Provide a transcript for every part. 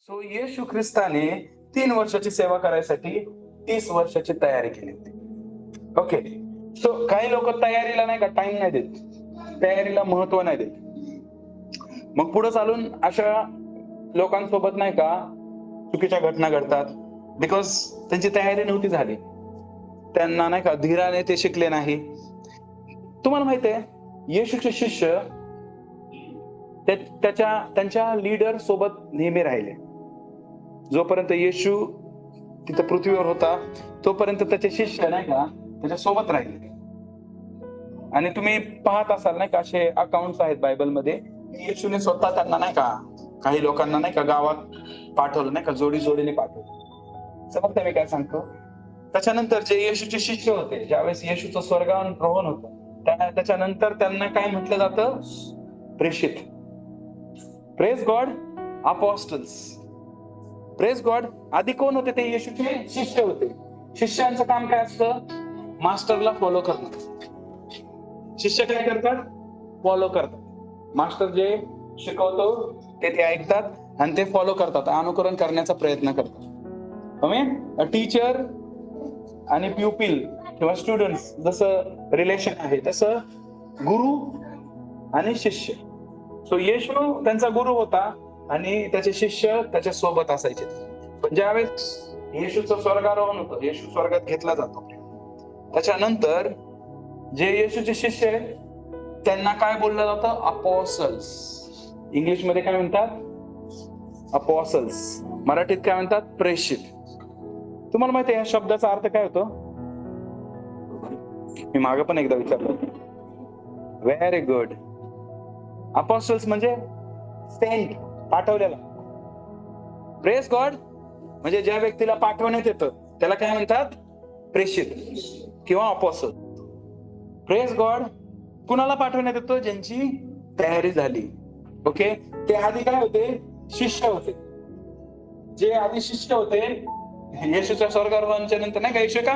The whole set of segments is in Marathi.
सो येशू ख्रिस्ताने 3 वर्षाची सेवा करायसाठी 30 वर्षाची तयारी केली होती. ओके. सो काही लोक तयारीला नाही का टाइम नाही देत, तयारीला महत्व नाही देत. मग पुढे चालून अशा लोकांसोबत नाही का चुकीच्या घटना घडतात, बिकॉज त्यांची तयारी नव्हती झाली. त्यांना नाही का धीराने ते शिकले नाही. तुम्हाला माहिती आहे येशूचे शिष्य त्यांच्या लीडर सोबत नेहमी राहिले. जोपर्यंत येशू तिथं पृथ्वीवर होता तोपर्यंत त्याचे शिष्य नाही का त्याच्या सोबत राहिले. आणि तुम्ही पाहत असाल नाही का असे अकाउंट्स आहेत बायबलमध्ये, येशूने स्वतः त्यांना नाही का काही लोकांना नाही का गावात पाठवलं, नाही का जोडीने पाठवलं. समजतं मी काय सांगतो? त्याच्यानंतर जे येशूचे शिष्य होते, ज्यावेळेस येशूचं स्वर्गारोहण होतं त्याच्यानंतर त्यांना काय म्हटलं जातं? प्रेषित. Praise God. Apostles. Praise God. आधी कोण होते? ते येशूचे शिष्य होते. शिष्यांचं काम काय असतं? मास्टरला फॉलो करणं. शिष्य काय करतात? फॉलो करतात. मास्टर जे शिकवतो ते ऐकतात आणि ते फॉलो करतात, अनुकरण करण्याचा प्रयत्न करतात. टीचर आणि प्युपिल किंवा स्टुडंट्स जसं रिलेशन आहे तसं गुरु आणि शिष्य. सो येशू त्यांचा गुरु होता आणि त्याचे शिष्य त्याच्या सोबत असायचे. पण ज्यावेळेस येशूचं स्वर्गारोहण होतं, येशू स्वर्गात घेतला जातो, त्याच्यानंतर जे येशूचे शिष्य आहेत त्यांना काय बोललं जातं? अपॉसल्स. इंग्लिशमध्ये काय म्हणतात? अपॉसल्स. मराठीत काय म्हणतात? प्रेषित. तुम्हाला माहिती आहे या शब्दाचा अर्थ काय होतो? मी मागे पण एकदा विचारलं. Very good. अपॉस्टल्स म्हणजे सेंट, पाठवलेला. Praise God. म्हणजे ज्या व्यक्तीला पाठवण्यात येतं त्याला काय म्हणतात? प्रेषित किंवा अपॉस्टल. Praise God. कुणाला पाठवण्यात येतो? ज्यांची तयारी झाली. ओके. ते आधी काय होते? शिष्य होते. जे आधी शिष्य होते येशूच्या स्वर्गारोहणाच्या नंतर नाही का येशू का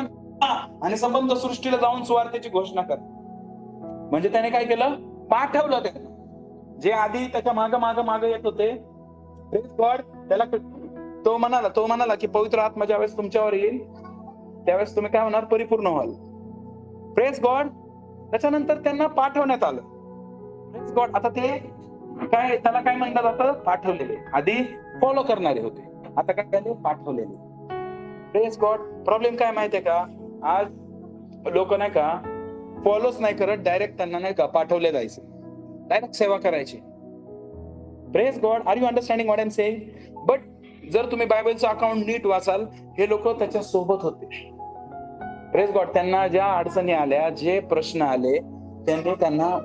आणि संबंध सृष्टीला जाऊन सुवार्तेची घोषणा कर. म्हणजे त्याने काय केलं? पाठवलं त्यांना. जे आधी त्याच्या माग येत होते, प्रेज गॉड, त्याला तो म्हणाला की पवित्र आत्मा ज्यावेळेस तुमच्यावर येईल त्यावेळेस तुम्ही काय होणार? परिपूर्ण व्हाल. Praise God. त्याच्यानंतर त्यांना पाठवण्यात आलं. Praise God. आता ते काय, त्याला काय म्हणलं जातं? पाठवलेले. आधी फॉलो करणारे होते, आता काय झाले? पाठवलेले. Praise God. प्रॉब्लेम काय माहितीये का? आज लोक नाही का फॉलोच नाही करत, डायरेक्ट त्यांना नाही का पाठवले जायचे, डायरेक्ट सेवा करायची. Praise God. Are you understanding what I am saying? But जर तुम्ही बायबलचं अकाउंट नीट वाचाल, हे लोक त्याच्या सोबत होते. Praise God. त्यांना ज्या अडचणी आल्या, जे प्रश्न आले, त्यांना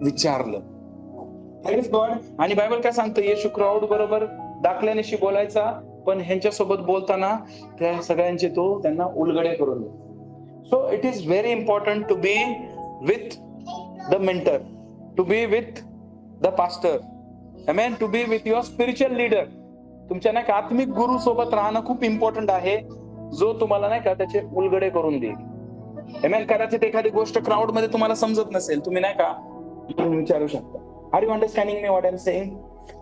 विचारलं. Praise God. आणि बायबल काय सांगतं? येशू क्राऊड बरोबर दाखल्यानेशी बोलायचा, पण ह्यांच्यासोबत बोलताना त्या सगळ्यांचे तो त्यांना उलगडे करून देतो. So it is very important to be with the mentor, to be with the pastor, amen, to be with your spiritual leader. तुमच्या नाही का आत्मिक गुरु सोबत राहणं खूप इम्पॉर्टंट आहे, जो तुम्हाला नाही का त्याचे उलगडे करून देईल. आमेन. कदाचित एखादी गोष्ट क्राऊड मध्ये तुम्हाला समजत नसेल, तुम्ही नाही का विचारू शकता. Are you understanding me what I am saying?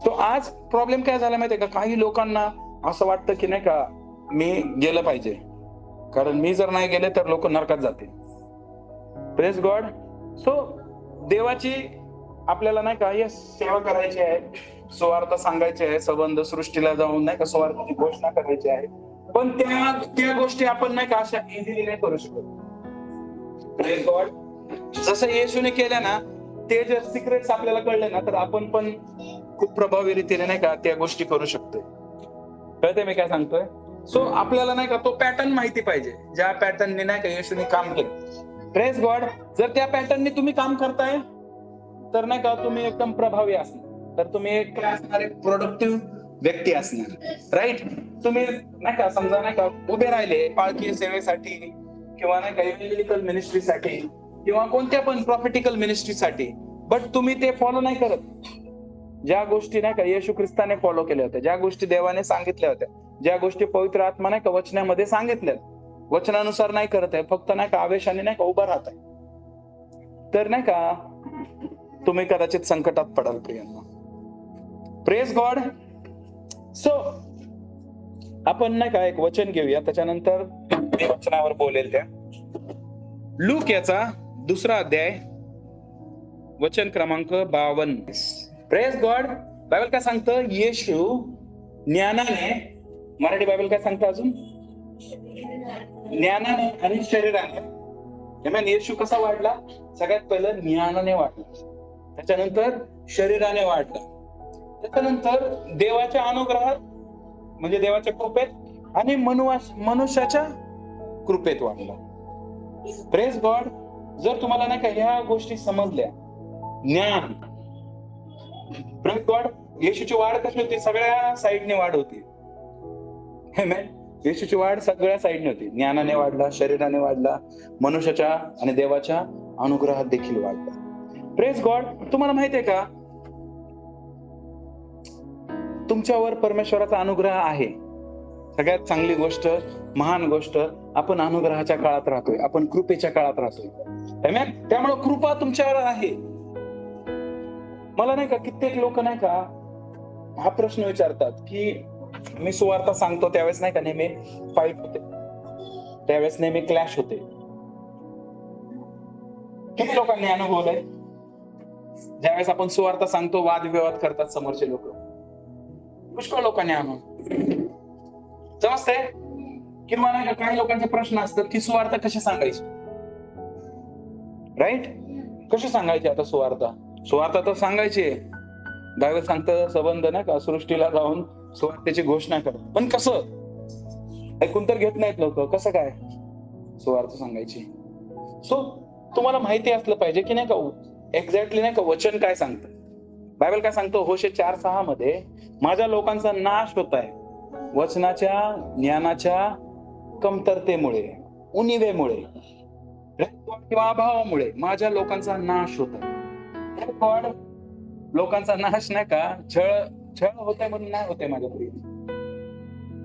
तो आज प्रॉब्लेम काय झाला माहितीये का? काही लोकांना असं वाटतं की नाही का मी गेलं पाहिजे, कारण मी जर नाही गेले तर लोक नरकात जातील. Praise God. सो देवाची आपल्याला नाही का हे सेवा करायची आहे, सुवार्ता सांगायची आहे, संबंध सृष्टीला जाऊन नाही का सुवार्ताची घोषणा करायची आहे. पण त्या गोष्टी आपण नाही का अशा इझिली नाही करू शकत. Praise God. जसं येशूने केल्या ना, ते जर सिक्रेट्स आपल्याला कळले ना, तर आपण पण खूप प्रभावी रीतीने नाही का त्या गोष्टी करू शकतोय. कळते मी काय सांगतोय? सो आपल्याला नाही का तो पॅटर्न माहिती पाहिजे, ज्या पॅटर्नने नाही का येशूने काम केलं. Praise God. जर त्या पॅटर्नने तुम्ही काम करताय तर नाही का तुम्ही एकदम प्रभावी असणार, तर तुम्ही एक काय असणार? एक प्रोडक्टिव्ह व्यक्ती असणार. राईट. तुम्ही नाही का समजा नाही का उभे राहिले पाळकीय सेवेसाठी किंवा नाही का इव्हेंजलिकल मिनिस्ट्रीसाठी किंवा कोणत्या पण प्रॉफिटिकल मिनिस्ट्रीसाठी, बट तुम्ही ते फॉलो नाही करत. ज्या गोष्टी नाही का येशू ख्रिस्ताने फॉलो केल्या होत्या, ज्या गोष्टी देवाने सांगितल्या होत्या, ज्या गोष्टी पवित्र आत्मा नाही का वचनामध्ये सांगितल्या, वचनानुसार नाही करत आहे, फक्त नाही का आवेशाने नाही का उभा राहत आहे, तर नाही का तुम्ही कदाचित संकटात पडाल प्रियांनो. Praise God. सो आपण नाही का एक वचन घेऊया, त्याच्यानंतर मी वचनावर बोलेल. त्या लूक याचा 2रा अध्याय वचन क्रमांक 52. Praise God. बायबल काय सांगतं? येशू ज्ञानाने, मराठी बायबल काय सांगतं अजून? ज्ञानाने आणि शरीराने. येशू कसा वाढला? सगळ्यात पहिलं ज्ञानाने वाढला, त्याच्यानंतर शरीराने वाढला, त्याच्यानंतर देवाच्या अनुग्रहात म्हणजे देवाच्या कृपेत आणि मनुष्याच्या कृपेत वाढला. Praise God. जर तुम्हाला नाही का ह्या गोष्टी समजल्या, ज्ञान, प्रेज गॉड, येशूची वाढ कशी होती? सगळ्या साईडने वाढ होती. येशूची वाढ सगळ्या साईडने होती. ज्ञानाने वाढला, शरीराने वाढला, मनुष्याच्या आणि देवाच्या अनुग्रहात देखील वाढला. Praise God. तुम्हाला माहितीये का, तुमच्यावर परमेश्वराचा अनुग्रह आहे. सगळ्यात चांगली गोष्ट, महान गोष्ट, आपण अनुग्रहाच्या काळात राहतोय, आपण कृपेच्या काळात राहतोय. त्यामुळे कृपा तुमच्यावर आहे. मला नाही का कित्येक लोक नाही का हा प्रश्न विचारतात की मी सुवार्ता सांगतो त्यावेळेस नाही का नेहमी फाईट होते, त्यावेळेस नेहमी क्लॅश होते. किती लोकांनी अनुभवलंय ज्यावेळेस आपण सुवार्ता सांगतो वादविवाद करतात समोरचे लोक? पुष्कळ लोकांनी समजतंय? किंवा नाही का काही लोकांचे प्रश्न असतात की सुवार्ता कशी सांगायची, राईट? कशी सांगायची आता सुवार्ता तर सांगायची, बायबल सांगतं संबंध नाही का सृष्टीला जाऊन सुवार्तेची घोषणा करा. पण कसं? ऐकून तर घेत नाहीत लोक. कसं काय सुवार्ता सांगायची? सो तुम्हाला माहिती असलं पाहिजे की नाही का एक्झॅक्टली नाही का वचन काय सांगतं. बायबल काय सांगतो? होशे 4:6 मध्ये माझ्या लोकांचा नाश होत आहे वचनाच्या ज्ञानाच्या कमतरतेमुळे, उणिवेमुळे किंवा अभावामुळे माझ्या लोकांचा नाश होत आहे. लोकांचा नाश नाही का छळ होतंय म्हणून नाही होतंय माझ्या प्रिय.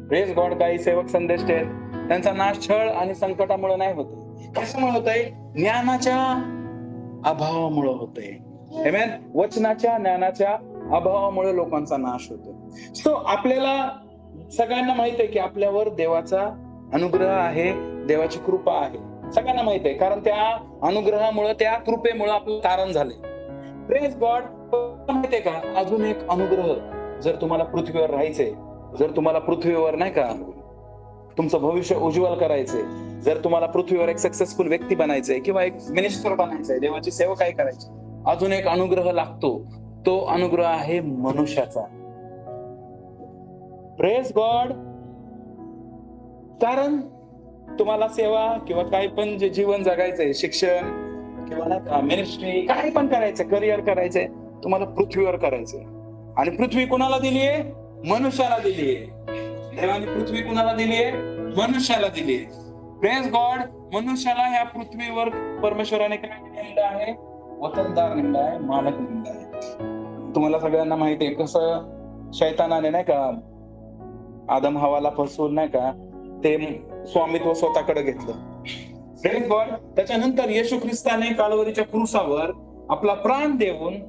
Praise God. काही सेवक संदेश आहेत, त्यांचा नाश छळ आणि संकटामुळे नाही होत. कशामुळे होतंय? ज्ञानाच्या अभावामुळे होतंय. आमेन. वचनाच्या ज्ञानाच्या अभावामुळे लोकांचा नाश होतो. सो आपल्याला सगळ्यांना माहित आहे की आपल्यावर देवाचा अनुग्रह आहे, देवाची कृपा आहे. सगळ्यांना माहित आहे, कारण त्या अनुग्रहामुळे, त्या कृपेमुळे आपलं कारण झाले. Praise God. माहितीये का अजून एक अनुग्रह, जर तुम्हाला पृथ्वीवर राहायचंय, जर तुम्हाला पृथ्वीवर नाही का तुमचं भविष्य उज्ज्वल करायचंय, जर तुम्हाला पृथ्वीवर एक सक्सेसफुल व्यक्ती बनायचंय किंवा एक मिनिस्टर बनायचंय, देवाची सेवा काय करायची, अजून एक अनुग्रह लागतो. तो अनुग्रह आहे मनुष्याचा. Praise God. कारण तुम्हाला सेवा किंवा काही पण जे जीवन जगायचंय, शिक्षण किंवा नाही का मिनिस्ट्री, काही पण करायचं, करिअर करायचंय, तुम्हाला पृथ्वीवर करायचंय. आणि पृथ्वी कुणाला दिलीये? मनुष्याला दिलीये. देवाने पृथ्वी कुणाला दिलीये? मनुष्याला दिलीये. Praise God. मनुष्याला ह्या पृथ्वीवर परमेश्वराने काय नेमलं आहे? वतनदार नेमलं आहे, मालक नेमलं आहे. तुम्हाला सगळ्यांना माहिती आहे कसं शैतानाने नाही का आदम हवाला फसवून नाही का ते स्वामित्व स्वतःकडे घेतलं. Praise God. त्याच्यानंतर येशू ख्रिस्ताने कालवरीच्या क्रूसावर आपला प्राण देऊन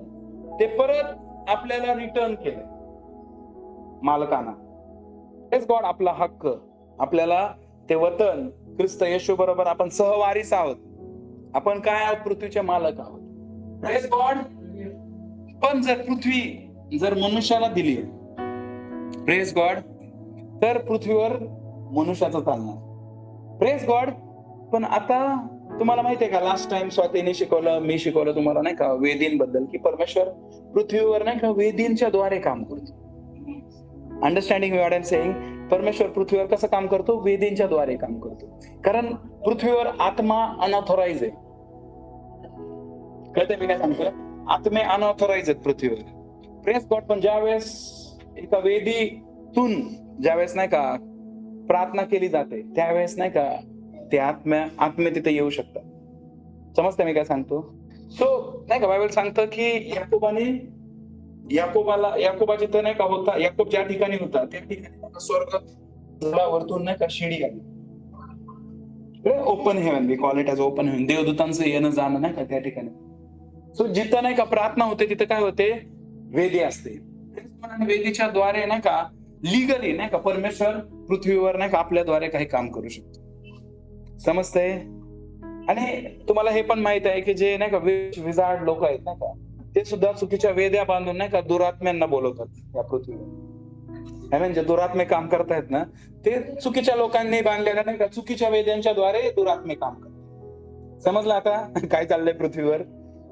ते परत आपल्याला रिटर्न केलं मालकांना. Praise God. आपला हक्क, आपल्याला ते वतन ख्रिस्त येशू बरोबर आपण सहवारीच आहोत. आपण काय आहोत? पृथ्वीचे मालक आहोत. Praise God. पण जर पृथ्वी जर मनुष्याला दिली, प्रेज गॉड, तर पृथ्वीवर मनुष्याचं चालणार. Praise God. पण आता तुम्हाला माहितीये का लास्ट टाइम स्वातीने शिकवलं, मी शिकवलं तुम्हाला नाही का वेदींबद्दल, की परमेश्वर पृथ्वीवर नाही का वेदींच्या द्वारे काम करतो. Understanding what I am saying? परमेश्वर पृथ्वीवर कसं काम करतो? वेदींच्या द्वारे काम करतो. कारण पृथ्वीवर आत्मा अनऑथोराइज आहे. कळतंय मी काय सांगतो? आत्मे अनऑथोराइज आहेत पृथ्वीवर. Praise God. पण ज्यावेळेस एका वेदीतून ज्यावेळेस नाही का प्रार्थना केली जाते, त्यावेळेस नाही का ते आत्मे तिथे येऊ शकतात. समजते मी काय सांगतो? सो नाही का बायबल सांगतं की याकोबा जिथं नाही का होता, याकोब ज्या ठिकाणी होता त्या ठिकाणी स्वर्गावरतून नाही का शिडी आली. Open heaven, we call it as open heaven. देवदूतांचं येणं जाणं नाही का त्या ठिकाणी. सो जिथं नाही का प्रार्थना होते तिथं काय होते? वेदी असते. वेदीच्या द्वारे नाही का लिगली नाही का परमेश्वर पृथ्वीवर नाही का आपल्याद्वारे काही काम करू शकतो. समजतंय? आणि तुम्हाला हे पण माहित आहे की जे नाही का विजार्ड लोक आहेत नाही का, ते सुद्धा चुकीच्या वेद्या बांधून नाही का दुरात्म्यांना बोलवतात या पृथ्वीवर. म्हणजे दुरात्मे काम करतायत ना, ते चुकीच्या लोकांनी बांधलेल्या नाही का चुकीच्या वेद्यांच्या द्वारे दुरात्मे काम करतात. समजलं आता काय चाललंय पृथ्वीवर?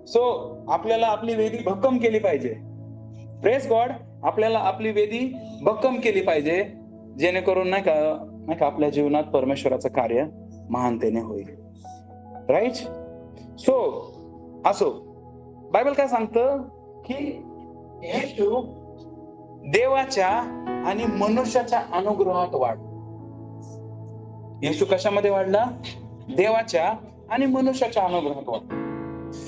सो आपल्याला आपली वेदी भक्कम केली पाहिजे. प्रेज गॉड, आपल्याला आपली वेदी भक्कम केली पाहिजे, जेणेकरून नाही का आपल्या जीवनात परमेश्वराचं कार्य महानतेने होईल. राईट? सो असो, बायबल काय सांगतं की येशू देवाच्या आणि मनुष्याच्या अनुग्रहात वाढ. येशू कशामध्ये वाढला? देवाच्या आणि मनुष्याच्या अनुग्रहात वाढ.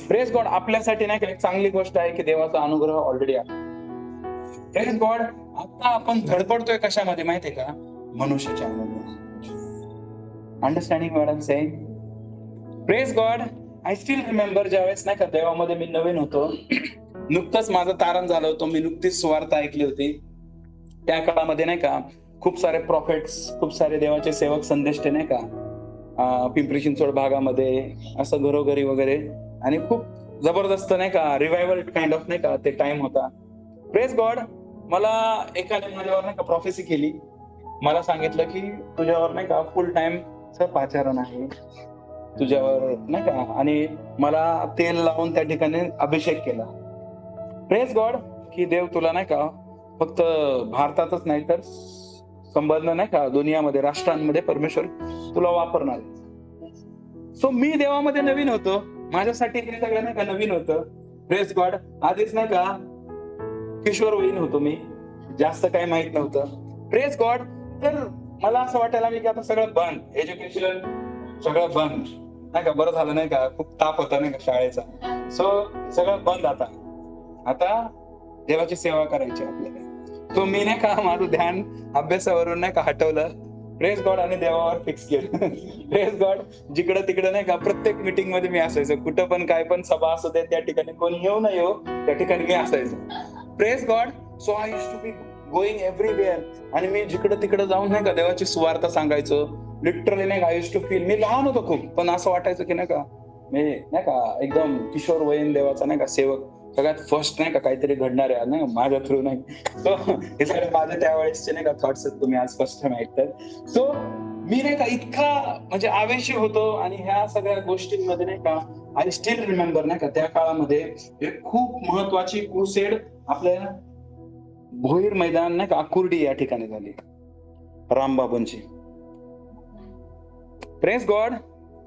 प्रेज गॉड, आपल्यासाठी नाही का एक चांगली गोष्ट आहे की देवाचा अनुग्रह ऑलरेडी आहे. प्रेज गॉड, आता आपण धडपडतोय कशामध्ये माहितीये का? मनुष्याच्या अनुग्रह. Understanding what I am saying? Praise God, I still remember ज्यावेळेस नाही का देवामध्ये मी नवीन होतो, नुकतंच माझं तारण झालं होतं, मी नुकतीच सुवार्ता ऐकली होती. त्या काळामध्ये नाही का खूप सारे प्रॉफिट्स, खूप सारे देवाचे सेवक संदेष्टे नाही का पिंपरी चिंचवड भागामध्ये असं घरोघरी वगैरे, आणि खूप जबरदस्त नाही का रिवायवल काइंड ऑफ नाही का ते टाइम होता. प्रेज गॉड, मला एकाने माझ्यावर नाही का प्रॉफेसी केली. मला सांगितलं की तुझ्यावर नाही का फुल टाइम पाचारण आहे तुझ्यावर नाही का, आणि मला तेल लावून त्या ठिकाणी अभिषेक केला. प्रेज गॉड, की देव तुला नाही का फक्त भारतातच नाही तर संबंध नाही का दुनियामध्ये, राष्ट्रांमध्ये परमेश्वर तुला वापरणार. सो मी देवामध्ये नवीन होतो, माझ्यासाठी हे सगळं नाही का नवीन होतं. प्रेज गॉड, आधीच नाही का किशोरवयीन होतो मी, जास्त काही माहित नव्हतं. प्रेज गॉड, तर मला असं वाटायला की आता सगळं बंद, एज्युकेशन सगळं बंद नाही का. बरं झालं नाही का, खूप ताप होता नाही का शाळेचा. सो सगळं बंद आता देवाची सेवा करायची आपल्याला. तो मी नाही का माझं ध्यान अभ्यासावरून नाही का हटवलं. प्रेज गॉड, आणि देवावर फिक्स केलं. प्रेज गॉड, जिकडं तिकडं नाही का प्रत्येक मीटिंग मध्ये मी असायचो. कुठं पण काय पण सभा असू दे, त्या ठिकाणी कोणी येऊ न येऊ, त्या ठिकाणी मी असायचो. Praise God, so I used to be going everywhere. आणि मी जिकडं तिकडं जाऊन नाही का देवाची सुवार्ता सांगायचो. लिटरली नाही का आय यूज्ड टू फील, मी लहान होतो खूप, पण असं वाटायचं की नाही का मी नाही का एकदम किशोर वयीन देवाचा नाही का सेवक, सगळ्यात फर्स्ट नाही का काहीतरी घडणार आहे नाही माझ्या थ्रू नाही. सो हे सगळे माझे त्यावेळेसचे नाही का थॉट्स आहेत, तुम्ही आज फर्स्ट टाइम ऐकतात. सो मी नाही का इतका म्हणजे आवेशी होतो, आणि ह्या सगळ्या गोष्टींमध्ये नाही का आय स्टील रिमेंबर नाही का त्या काळामध्ये एक खूप महत्वाची क्रुसेड आपल्या भोईर मैदान नाही का आकुर्डी या ठिकाणी झाली, रामबाबूंची. प्रेज गॉड,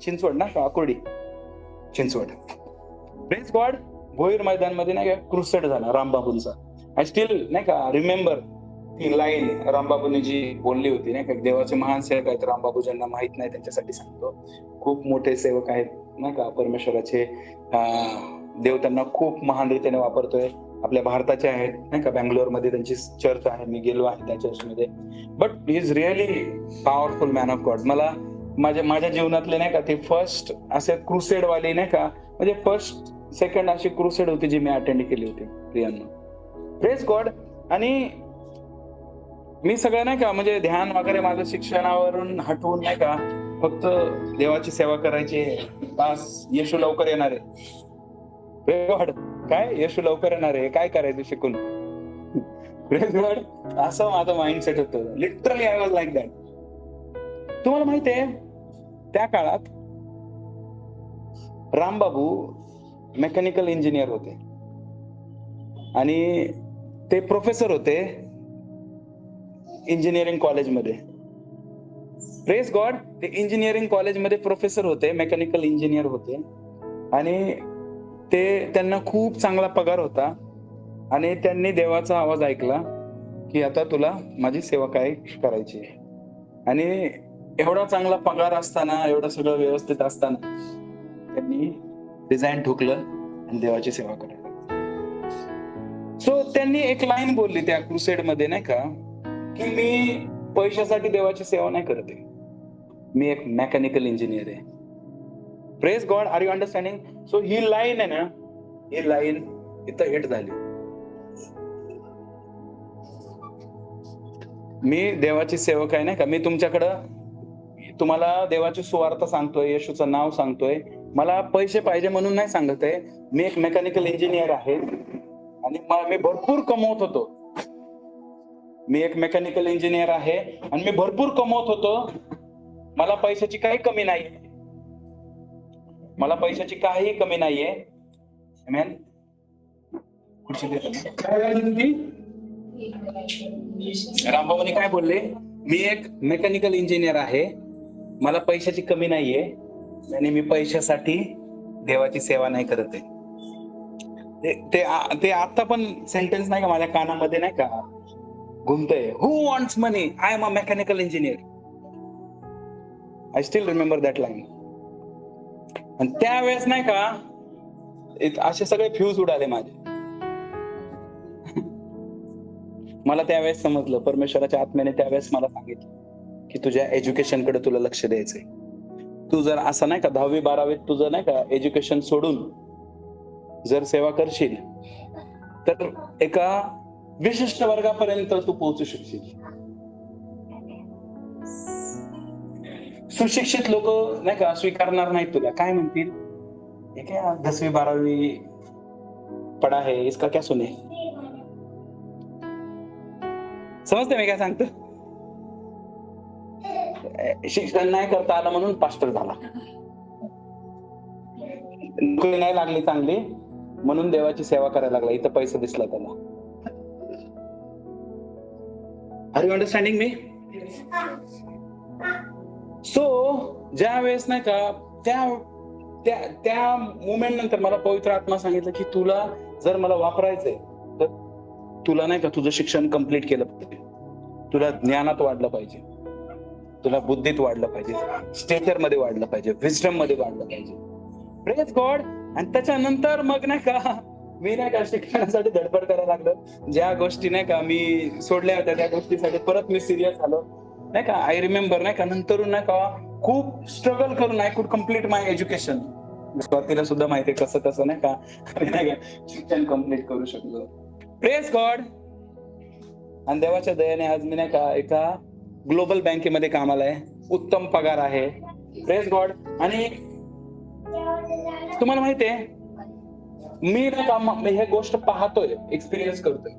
चिंचवड ना का आकुर्डी, चिंचवड. प्रेज गॉड, भोईर मैदान मध्ये नाही का क्रुसेड झाला रामबाबूंचा. आय स्टील नाही का रिमेंबर ती लाईन रामबाबूंनी जी बोलली होती नाही का. देवाचे महान सेवक आहेत रामबाबू, ज्यांना माहित नाही त्यांच्यासाठी सांगतो. खूप मोठे सेवक आहेत नाही का परमेश्वराचे. देव त्यांना खूप महान रीतीने वापरतोय. आपल्या भारताचे आहेत नाही का, बँगलोर मध्ये त्यांची चर्च आहे, मी गेलो आहे त्या चर्च मध्ये. But he is really powerful man of God. मला माझ्या जीवनातले नाही का ते फर्स्ट असे क्रुसेड वाले नाही का, म्हणजे फर्स्ट सेकंड अशी क्रुसेड होती जी मी अटेंड केली होती प्रियांनो. प्रेज गॉड, आणि मी सगळं नाही का म्हणजे ध्यान वगैरे माझं शिक्षणावरून हटवून नाही का फक्त देवाची सेवा करायची. बस येशू लवकर येणार आहे. प्रेज गॉड, काय येशू लवकर येणार आहे, काय करायचं शिकून. प्रेज गॉड, असं माझं माइंडसेट होतं. Literally I was like that. तुम्हाला माहिती आहे त्या काळात रामबाबू मेकॅनिकल इंजिनियर होते, आणि ते प्रोफेसर होते इंजिनिअरिंग कॉलेजमध्ये. प्रेज गॉड, ते इंजिनिअरिंग कॉलेजमध्ये प्रोफेसर होते, मेकॅनिकल इंजिनियर होते, आणि त्यांना खूप चांगला पगार होता. आणि त्यांनी देवाचा आवाज ऐकला की आता तुला माझी सेवा काय करायची. आणि एवढा चांगला पगार असताना, एवढं सगळं व्यवस्थित असताना त्यांनी डिझाईन ठोकलं आणि देवाची सेवा करायला. सो त्यांनी एक लाईन बोलली त्या क्रुसेड मध्ये नाही का, की मी पैशासाठी देवाची सेवा नाही करते, मी एक मेकॅनिकल इंजिनियर आहे. Praise God, are you understanding? So ही लाईन आहे ना, ही लाईन इथं हिट झाली. मी देवाची सेवक आहे नाही का, मी तुमच्याकडं तुम्हाला देवाची सुवार्ता सांगतोय, येशूचं नाव सांगतोय. मला पैसे पाहिजे म्हणून नाही सांगत आहे. मी एक मेकॅनिकल इंजिनियर आहे आणि मी भरपूर कमवत होतो. मी एक मेकॅनिकल इंजिनियर आहे आणि मी भरपूर कमवत होतो. मला पैशाची काही कमी नाहीये. मला पैशाची काही कमी नाहीये. आमेन. रामभाऊनी काय बोलले? मी एक मेकॅनिकल इंजिनियर आहे, मला पैशाची कमी नाहीये आणि मी पैशासाठी देवाची सेवा नाही करत आहे. ते आता पण सेंटेन्स नाही का माझ्या कानामध्ये नाही का घुमतंय. Who wants money? I am a mechanical engineer. I still remember that line. आणि त्यावेळेस नाही का असे सगळे फ्यूज उडाले माझे. मला त्यावेळेस समजलं, परमेश्वराच्या आत्म्याने त्यावेळेस मला सांगितलं की तुझ्या एज्युकेशन कडे तुला लक्ष द्यायचंय. तू जर असं नाही का 10वी-12वीत तुझं नाही का एज्युकेशन सोडून जर सेवा करशील तर एका विशिष्ट वर्गापर्यंत तू पोहोचू शकशील. सुशिक्षित लोक नाही का स्वीकारणार नाहीत तुला. काय म्हणतील? हे काय 10वी-12वी पडा है, इसका क्या सुने. समजते मी काय सांगतो? शिक्षण नाही करता आलं म्हणून पास्टर झाला, नोकरी नाही लागली चांगली म्हणून देवाची सेवा करायला लागला, इथं पैसा दिसला त्याला. Are you understanding me? So ज्या वेळेस नाही का त्या मुमेंट नंतर मला पवित्र आत्मा सांगितलं की तुला जर मला वापरायचंय तर तुला नाही का तुझं शिक्षण कंप्लीट केलं पाहिजे, तुला ज्ञानात वाढलं पाहिजे, तुला बुद्धीत वाढलं पाहिजे, स्टेचर मध्ये वाढलं पाहिजे, विजडम मध्ये वाढलं पाहिजे. Praise God. आणि त्याच्यानंतर मग नाही का मी नाही का शिक्षणासाठी धडपड करायला लागलो. ज्या गोष्टी नाही का मी सोडल्या होत्या त्या गोष्टीसाठी परत मी सिरियस झालो नाही का. आय रिमेंबर नाही का नंतर नाही का खूप स्ट्रगल करून I could complete my education. स्वातीला सुद्धा माहिती कसं कसं नाही का शिक्षण कम्प्लीट करू शकलो. Praise God. आणि देवाच्या दयाने आज मी नाही का एका ग्लोबल बँकेमध्ये कामाला आहे, उत्तम पगार आहे. Praise God. आणि तुम्हाला माहिती आहे मी नाही का हे गोष्ट पाहतोय, एक्सपिरियन्स करतोय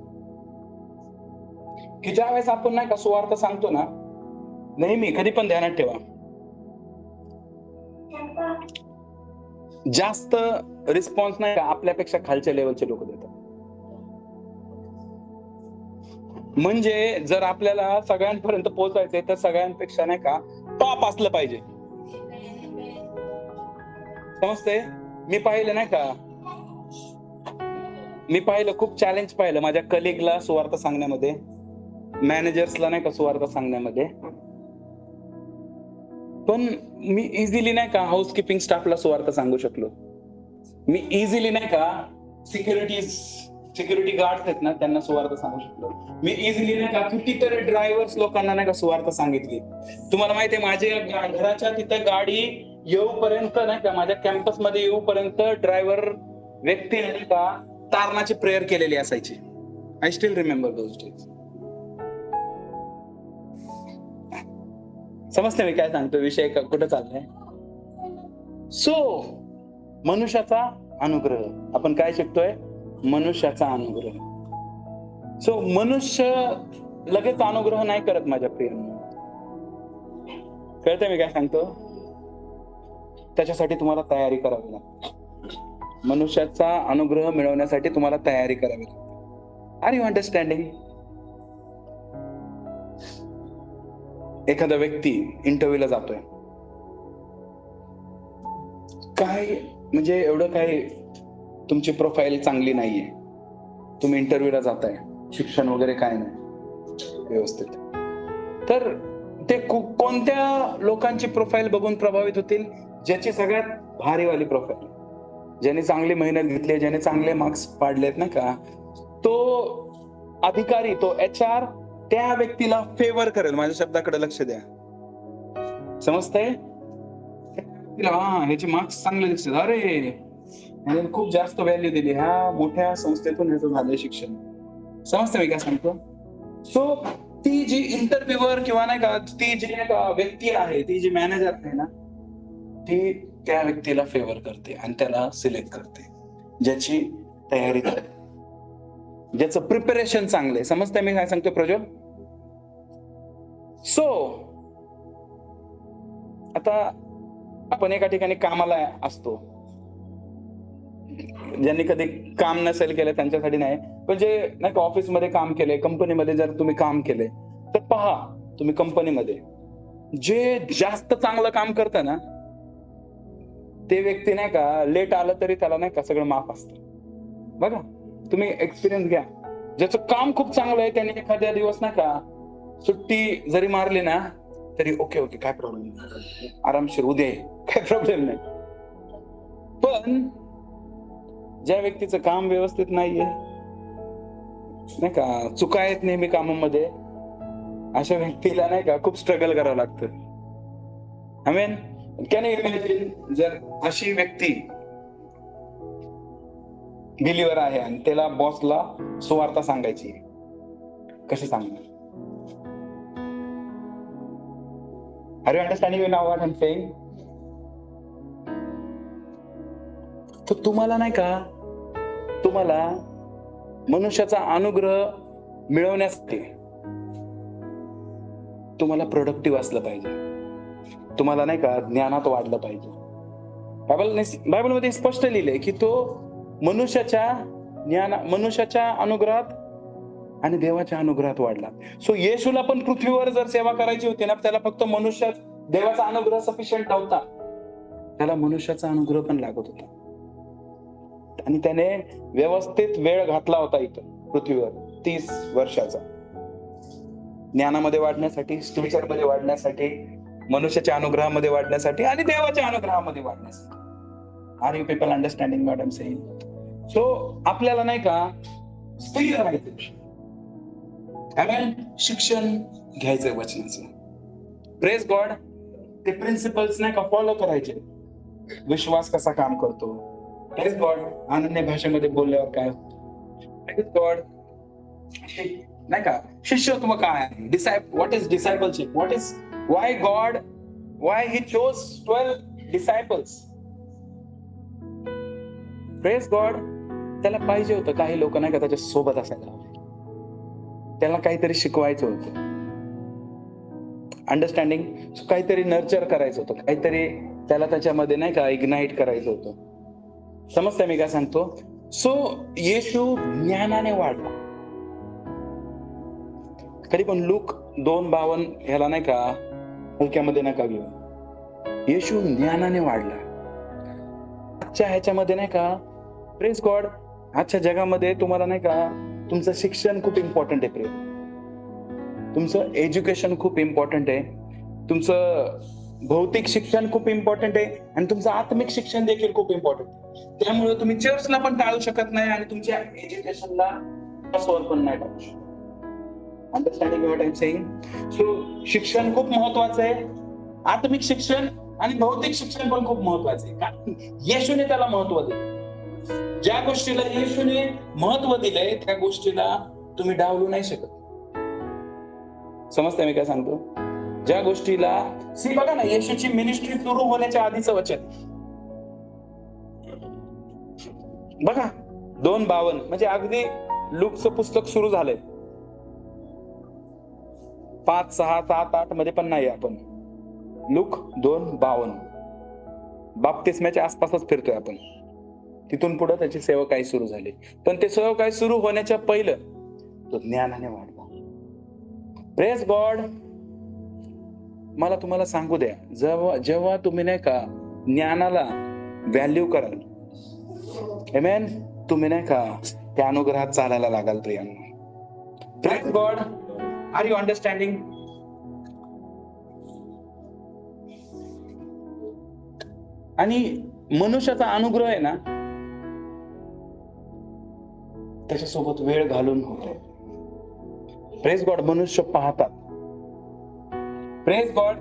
की ज्या वेळेस आपण नाही का सुवार्ता सांगतो ना, नेहमी कधी पण ध्यानात ठेवा, जास्त रिस्पॉन्स नाही का आपल्यापेक्षा खालच्या लेवलचे लोक देतात. म्हणजे जर आपल्याला सगळ्यांपर्यंत पोहोचायचंय तर सगळ्यांपेक्षा नाही का टॉप असलं पाहिजे. समजते? मी पाहिलं नाही का, मी पाहिलं खूप चॅलेंज पाहिलं माझ्या कलिगला सुवार्ता सांगण्यामध्ये, मॅनेजर्सला नाही का सुवार्ता सांगण्यामध्ये. पण मी इझिली नाही का हाऊसकीपिंग स्टाफला सुवार्ता सांगू शकलो. मी इझिली नाही का सिक्युरिटी गार्ड आहेत ना त्यांना सुवार्ता सांगू शकलो. मी इझिली नाही का कितीतरी ड्रायव्हर्स लोकांना नाही का सुवार्ता सांगितली. तुम्हाला माहिती आहे माझ्या घराच्या तिथं गाडी येऊपर्यंत नाही का, माझ्या कॅम्पस मध्ये येऊपर्यंत ड्रायव्हर व्यक्ती नाही का तारणाची प्रेयर केलेली असायची. I still remember those days. समजते मी काय सांगतो, विषय कुठं चाललाय. सो मनुष्याचा अनुग्रह, आपण काय शिकतोय? मनुष्याचा अनुग्रह. सो मनुष्य लगेच अनुग्रह नाही करत माझ्या प्रियांनो. कळतंय मी काय सांगतो? त्याच्यासाठी तुम्हाला तयारी करावी लागते. मनुष्याचा अनुग्रह मिळवण्यासाठी तुम्हाला तयारी करावी लागते. Are you understanding? एखादा व्यक्ती इंटरव्ह्यूला जातोय, काय म्हणजे एवढं काय तुमची प्रोफाईल चांगली नाहीये, तुम्ही इंटरव्ह्यूला जाताय, शिक्षण वगैरे काय नाही व्यवस्थित, तर ते कोणत्या लोकांची प्रोफाईल बघून प्रभावित होतील? ज्याची सगळ्यात भारीवाली प्रोफाईल, ज्याने चांगली मेहनत घेतली, ज्याने चांगले मार्क्स पाडलेत ना का, तो अधिकारी, तो HR त्या व्यक्तीला फेवर करेल. माझ्या शब्दाकडे लक्ष द्या. समजतंय? ह्याचे मार्क्स चांगले दिसतात, अरे ह्याने खूप जास्त व्हॅल्यू दिली, ह्या मोठ्या संस्थेतून ह्याचं झालंय शिक्षण. समजतंय मी काय सांगतो? सो ती जी इंटरव्ह्यूअर किंवा नाही का ती जी नाही का व्यक्ती आहे, ती जी मॅनेजर आहे ना, ती त्या व्यक्तीला फेवर करते आणि त्याला सिलेक्ट करते, ज्याची तयारी चांगली, ज्याचं प्रिपरेशन चांगलंय. समजतंय मी काय सांगतो प्रज्वल? सो आता आपण एका ठिकाणी कामाला असतो, ज्यांनी कधी काम नसेल केलं त्यांच्यासाठी नाही, पण जे नाही का ऑफिसमध्ये काम केले, कंपनीमध्ये जर तुम्ही काम केले, तर पहा तुम्ही कंपनीमध्ये जे जास्त चांगलं काम करतं ना, ते व्यक्ती नाही का लेट आलं तरी त्याला नाही का सगळं माफ असतं. बघा, तुम्ही एक्सपिरियन्स घ्या. ज्याचं काम खूप चांगलं आहे त्याने एखाद्या दिवस नाही का सुट्टी जरी मारली ना, तरी ओके ओके काय प्रॉब्लेम नाही, आरामशीर उद्या ये, काय प्रॉब्लेम नाही. पण ज्या व्यक्तीचं काम व्यवस्थित नाहीये, नाही का चुका आहेत नेहमी कामामध्ये, अशा व्यक्तीला नाही का खूप स्ट्रगल करावं लागतं. I mean can you imagine जर अशी व्यक्ती बिलीवर आहे आणि त्याला बॉसला सुवार्ता सांगायची, कशी सांगणार? Are you understanding now what I am saying? तर तुम्हाला नाही का, तुम्हाला मनुष्याचा अनुग्रह मिळवण्यासाठी तुम्हाला प्रोडक्टिव्ह असलं पाहिजे, तुम्हाला नाही का ज्ञानात वाढलं पाहिजे. बायबलमध्ये स्पष्ट लिहिलंय की तो मनुष्याच्या अनुग्रहात आणि देवाच्या अनुग्रहात वाढला. सो येशूला पण पृथ्वीवर जर सेवा करायची होती ना, त्याला फक्त देवाचा अनुग्रह सफिशियंट नव्हता, त्याला मनुष्याचा अनुग्रह पण लागत होता. आणि त्याने व्यवस्थित वेळ घातला होता इथं पृथ्वीवर 30 वर्षाचा, ज्ञानामध्ये वाढण्यासाठी, स्पिरिच्युअलमध्ये वाढण्यासाठी, मनुष्याच्या अनुग्रहामध्ये वाढण्यासाठी आणि देवाच्या अनुग्रहामध्ये वाढण्यासाठी. Are you people understanding what I am saying? So आपल्याला नाही का स्थिर राहायचं, शिक्षण घ्यायचंय वचनाचं. Praise God. ते प्रिन्सिपल्स नाही का फॉलो करायचे. विश्वास कसा काम करतो, प्रेज गॉड. अनन्य भाषेमध्ये बोलल्यावर काय होतं, प्रेज गॉड. नाही का शिष्यत्व काय आहे, what is discipleship, what is why he chose 12 disciples. Praise God. त्याला पाहिजे होतं काही लोक नाही का त्याच्या सोबत असायला, त्याला काहीतरी शिकवायचं होतं, अंडरस्टँडिंग, काहीतरी नर्चर करायचं होतं, काहीतरी त्याला त्याच्यामध्ये नाही का इग्नाइट करायचं होतं. समजतंय मी काय सांगतो? सो येशू ज्ञानाने वाढला. कधी पण लूक 2:52 ह्याला नाही का हलक्यामध्ये नका घेऊ. येशू ज्ञानाने वाढला. आजच्या ह्याच्यामध्ये नाही का, प्रेज गॉड, आजच्या जगामध्ये तुम्हाला नाही का तुमचं शिक्षण खूप इम्पॉर्टंट आहे. तुमचं एज्युकेशन खूप इम्पॉर्टंट आहे, तुमचं भौतिक शिक्षण खूप इम्पॉर्टंट आहे आणि तुमचं आत्मिक शिक्षण देखील खूप इम्पॉर्टंट आहे. त्यामुळे तुम्ही चर्चला पण टाळू शकत नाही आणि तुमच्या एज्युकेशनला असोर पण नाही टाळू शकत. Understanding what I am saying? So शिक्षण खूप महत्वाचं आहे, आत्मिक शिक्षण आणि भौतिक शिक्षण पण खूप महत्वाचं आहे. कारण येशूने त्याला महत्व दिले. ज्या गोष्टीला येशूने महत्व दिलंय त्या गोष्टीला तुम्ही डावलू नाही शकत. समजतंय मी काय सांगतो? ज्या गोष्टीला बघा ना, येशूची मिनिस्ट्री सुरू होण्याच्या आधीचं वचन बघा, 2:52 म्हणजे अगदी लूकचं पुस्तक सुरू झालंय. 5, 6, 7, 8 मध्ये पण नाही आपण. लूक 2:52 बाप्तिस्म्याच्या आसपासच फिरतोय आपण. तिथून पुढे त्याची सेवकाई सुरू झाली. पण ते सेवकाई सुरू होण्याच्या पहिलं तो ज्ञानाने वाढला. Praise God. मला तुम्हाला सांगू द्या, जेव्हा तुम्ही नाही का ज्ञानाला व्हॅल्यू कराल, आमेन, तुम्ही नाही का त्या अनुग्रहात चालायला लागाल प्रियांनो. Praise God. Are you understanding? आणि मनुष्याचा अनुग्रह आहे ना, त्याच्यासोबत वेळ घालून होतो. Praise God. मनुष्य पाहतात. Praise God.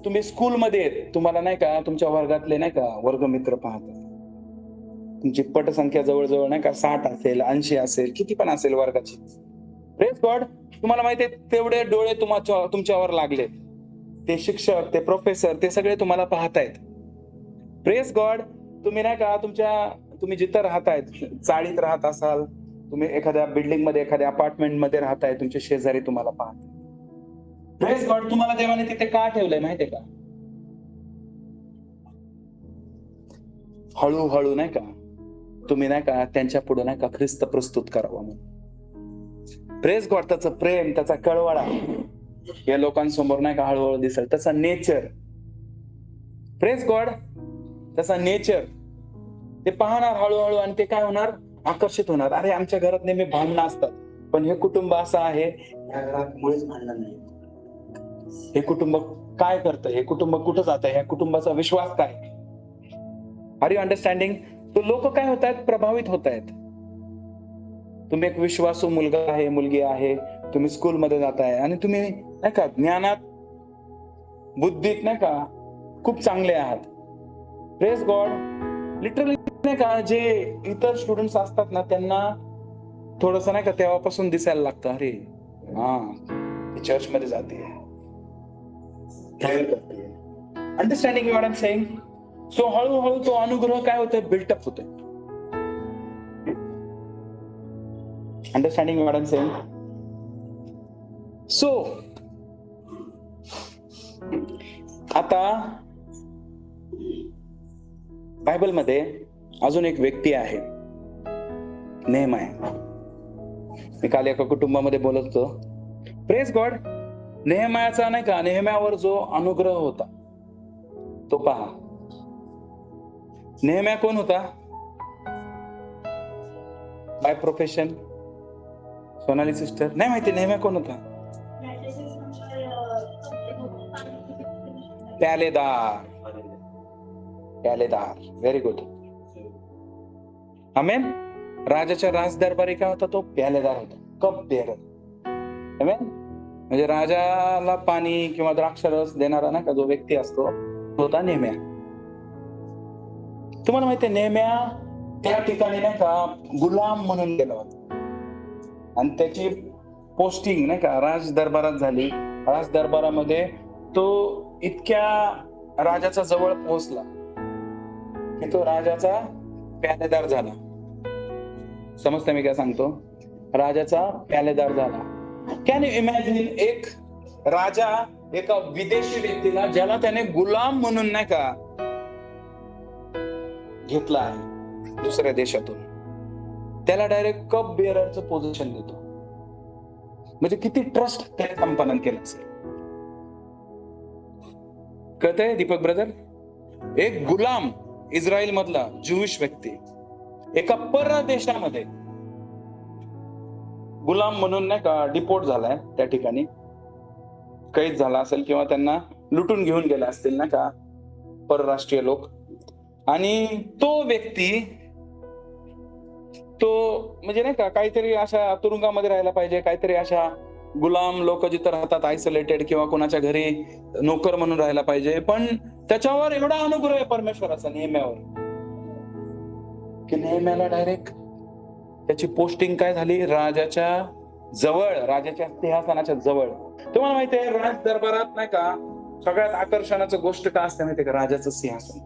तुम्ही स्कूलमध्ये तुम्हाला नाही का तुमच्या वर्गातले नाही का वर्गमित्र पाहतात. तुमची पटसंख्या जवळजवळ नाही का 60 असेल, 80 असेल, किती पण असेल वर्गाची. Praise God. तुम्हाला माहितीये तेवढे डोळे तुमच्यावर लागले, ते शिक्षक, ते प्रोफेसर, ते सगळे तुम्हाला पाहतायत. Praise God. तुम्ही नाही का तुम्ही जिथं राहताय, चाळीत राहत असाल, तुम्ही एखाद्या बिल्डिंग मध्ये, एखाद्या अपार्टमेंट मध्ये राहताय, तुमचे शेजारी तुम्हाला पाहताय. Praise God. तुम्हाला देवाने तिथे का ठेवलंय माहितीये का? हळूहळू नाही का तुम्ही नाही का त्यांच्या पुढे नाही का ख्रिस्त प्रस्तुत करावा म्हणून. Praise God. त्याचं प्रेम, त्याचा कळवळा या लोकांसमोर नाही का हळूहळू दिसेल. त्याचा नेचर, प्रेज गॉड, त्याचा नेचर ते पाहणार हळूहळू, आणि ते काय होणार? आकर्षित होणार. अरे, आमच्या घरात नेहमी भांडणं असतात, पण हे कुटुंब असं आहे, या घरात मुळेच भांडणं नाही. हे कुटुंब काय करतं? हे कुटुंब कुठं जातं? ह्या कुटुंबाचा विश्वास काय? Are you understanding? तो लोक काय होत आहेत? प्रभावित होत आहेत. तुम्ही एक विश्वासू मुलगा आहे, मुलगी आहे, तुम्ही स्कूलमध्ये जाताय आणि तुम्ही नाही का ज्ञानात, बुद्धीत नाही का खूप चांगले आहात. Praise God. लिटरली नाही का जे इतर स्टुडंट्स असतात ना, त्यांना थोडस नाही का तेव्हापासून दिसायला लागतं, अरे हा चर्च मध्ये जाते, understanding what I am saying? So हळूहळू तो अनुग्रह काय होतोय? बिल्टअप होतोय. Understanding what I am saying? So आता बायबल मध्ये अजून एक व्यक्ती आहे, नेहमाया. मी काल एका कुटुंबामध्ये बोलत होतो. Praise God. नेहमायाचा नाही का, नेहम्यावर जो अनुग्रह होता तो पहा. नेहम्या कोण होता? By profession? सोनाली सिस्टर नाही माहिती नेहम्या कोण होता? प्यालेदार. प्यालेदार. Very good. आमेन. राजाच्या राजदरबारी काय होता? तो प्यालेदार होता, कप बेअरर. आमेन. म्हणजे राजाला पाणी किंवा द्राक्षरस देणारा ना का जो व्यक्ती असतो, तो होता नेहम्या. तुम्हाला माहितीये नेहम्या त्या ठिकाणी नाही का गुलाम म्हणून गेला होता, आणि त्याची पोस्टिंग नाही का राज दरबारात झाली. राज दरबारामध्ये तो इतक्या राजाच्या जवळ पोहोचला की तो राजाचा प्यालेदार झाला. समजतं मी काय सांगतो? राजाचा प्यालेदार झाला. Can you imagine? एक राजा एका विदेशी व्यक्तीला, ज्याला त्याने गुलाम म्हणून नाही का घेतला आहे दुसऱ्या देशातून, त्याला डायरेक्ट कप बेअररचं पोझिशन देतो. म्हणजे किती ट्रस्ट त्या कंपनीने केलं असेल. कळतंय दीपक ब्रदर? एक गुलाम, इस्रायल मधला ज्यूइश व्यक्ती एका परदेशामध्ये गुलाम म्हणून नाही का डिपोर्ट झालाय, त्या ठिकाणी कैद झाला असेल किंवा त्यांना लुटून घेऊन गेले असतील ना का परराष्ट्रीय लोक. आणि तो व्यक्ती तो म्हणजे नाही का काहीतरी अशा तुरुंगामध्ये राहायला पाहिजे, काहीतरी अशा गुलाम लोक जिथं राहतात आयसोलेटेड किंवा कोणाच्या घरी नोकर म्हणून राहायला पाहिजे. पण त्याच्यावर एवढा अनुग्रह आहे परमेश्वराचा नेहम्यावर की नेहम्याला डायरेक्ट त्याची पोस्टिंग काय झाली? राजाच्या जवळ, राजाच्या सिंहासनाच्या जवळ. तुम्हाला माहिती आहे राज दरबारात नाही का सगळ्यात आकर्षणाचं गोष्ट काय असते माहितीये का? राजाचं सिंहासन.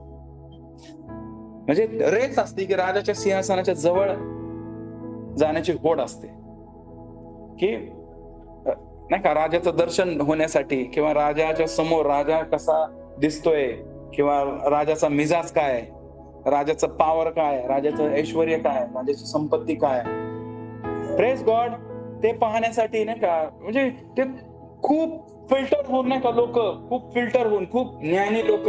म्हणजे रेस असते की राजाच्या सिंहासनाच्या जवळ जाण्याची होड असते की नाही का राजाचं दर्शन होण्यासाठी, किंवा राजाच्या समोर राजा कसा दिसतोय, किंवा राजाचा मिजाज काय, राजाचं पॉवर काय, राजाचं ऐश्वर्य काय, राजाची संपत्ती काय. Praise God. ते पाहण्यासाठी नाही का म्हणजे ते खूप फिल्टर होऊन नाही का लोक, खूप फिल्टर होऊन, खूप ज्ञानी लोक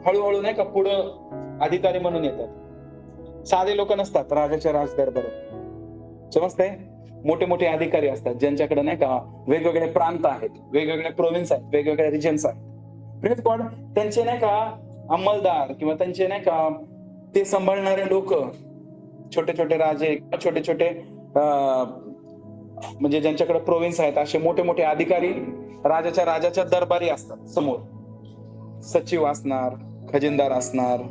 हळूहळू नाही का पुढं अधिकारी म्हणून येतात. साधे लोक नसतात राजाच्या राजदरबारात. समजतंय? मोठे मोठे अधिकारी असतात ज्यांच्याकडे नाही का वेगवेगळे प्रांत आहेत, वेगवेगळे प्रोव्हिन्स आहेत, वेगवेगळे रिजन्स आहेत. Praise God. त्यांचे नाही का अंमलदार किंवा त्यांचे नाही का ते सांभाळणारे लोक, छोटे छोटे राजे, छोटे छोटे म्हणजे ज्यांच्याकडे प्रोव्हिन्स आहेत, असे मोठे मोठे अधिकारी राजाच्या दरबारी असतात. समोर सचिव असणार, खजिनदार असणार,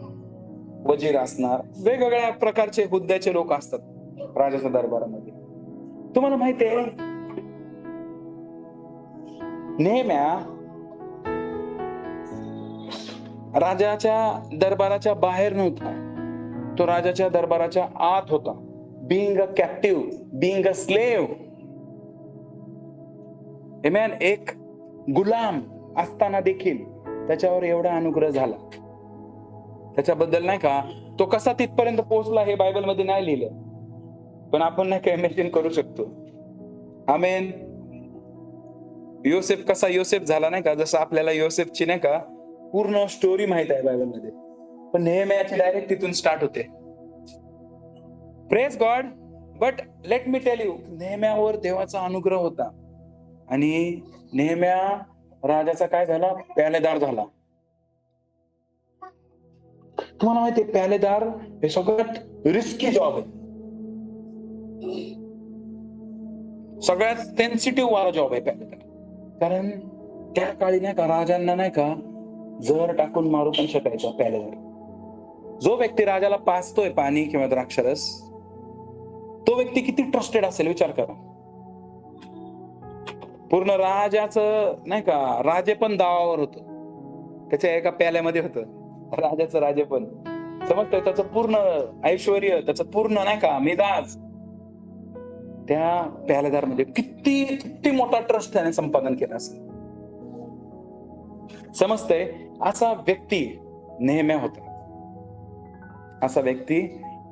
वजीर असणार, वेगवेगळ्या प्रकारचे हुद्द्याचे लोक असतात राजाच्या दरबारामध्ये. तुम्हाला माहितीये नेहम्या राजाच्या दरबाराच्या बाहेर नव्हता, तो राजाच्या दरबाराच्या आत होता. Being a captive, being a slave. Amen. एक गुलाम असताना देखील त्याच्यावर एवढा अनुग्रह झाला. त्याच्याबद्दल नाही का, तो कसा तिथपर्यंत पोहोचला हे बायबल मध्ये नाही लिहिलं, पण आपण नाही का इमॅजिन करू शकतो. आमेन. योसेफ कसा योसेफ झाला नाही का, जसं आपल्याला योसेफची नाही का पूर्ण स्टोरी माहित आहे बायबल मध्ये, पण नेहम्याची डायरेक्ट तिथून स्टार्ट होते. Praise God. But let me tell you, नेहम्यावर देवाचा अनुग्रह होता आणि नेहम्या राजाचा काय झाला, पॅलेदार झाला. तुम्हाला माहिती आहे पॅलेदार हे सगळ्यात रिस्की जॉब आहे, सगळ्यात सेन्सिटिव्ह वाला जॉब आहे पॅलेदार. कारण त्या काळी नाही का राजांना नाही का जहर टाकून मारू पण शकायचा पॅलेदार. जो व्यक्ती राजाला पाजतोय पाणी किंवा द्राक्षरस, तो व्यक्ती किती ट्रस्टेड असेल विचार करा. पूर्ण राजाचं नाही का राजे पण दावावर होत, त्याच्या एका प्याल्यामध्ये होत राजाचं राजे पण. समजतंय, त्याचं पूर्ण ऐश्वर, त्याचं पूर्ण नाही का मिजाज त्या प्यालेदार मध्ये. किती किती मोठा ट्रस्ट त्याने संपादन केला असेल. समजतंय, असा व्यक्ती नेहम्या होता, असा व्यक्ती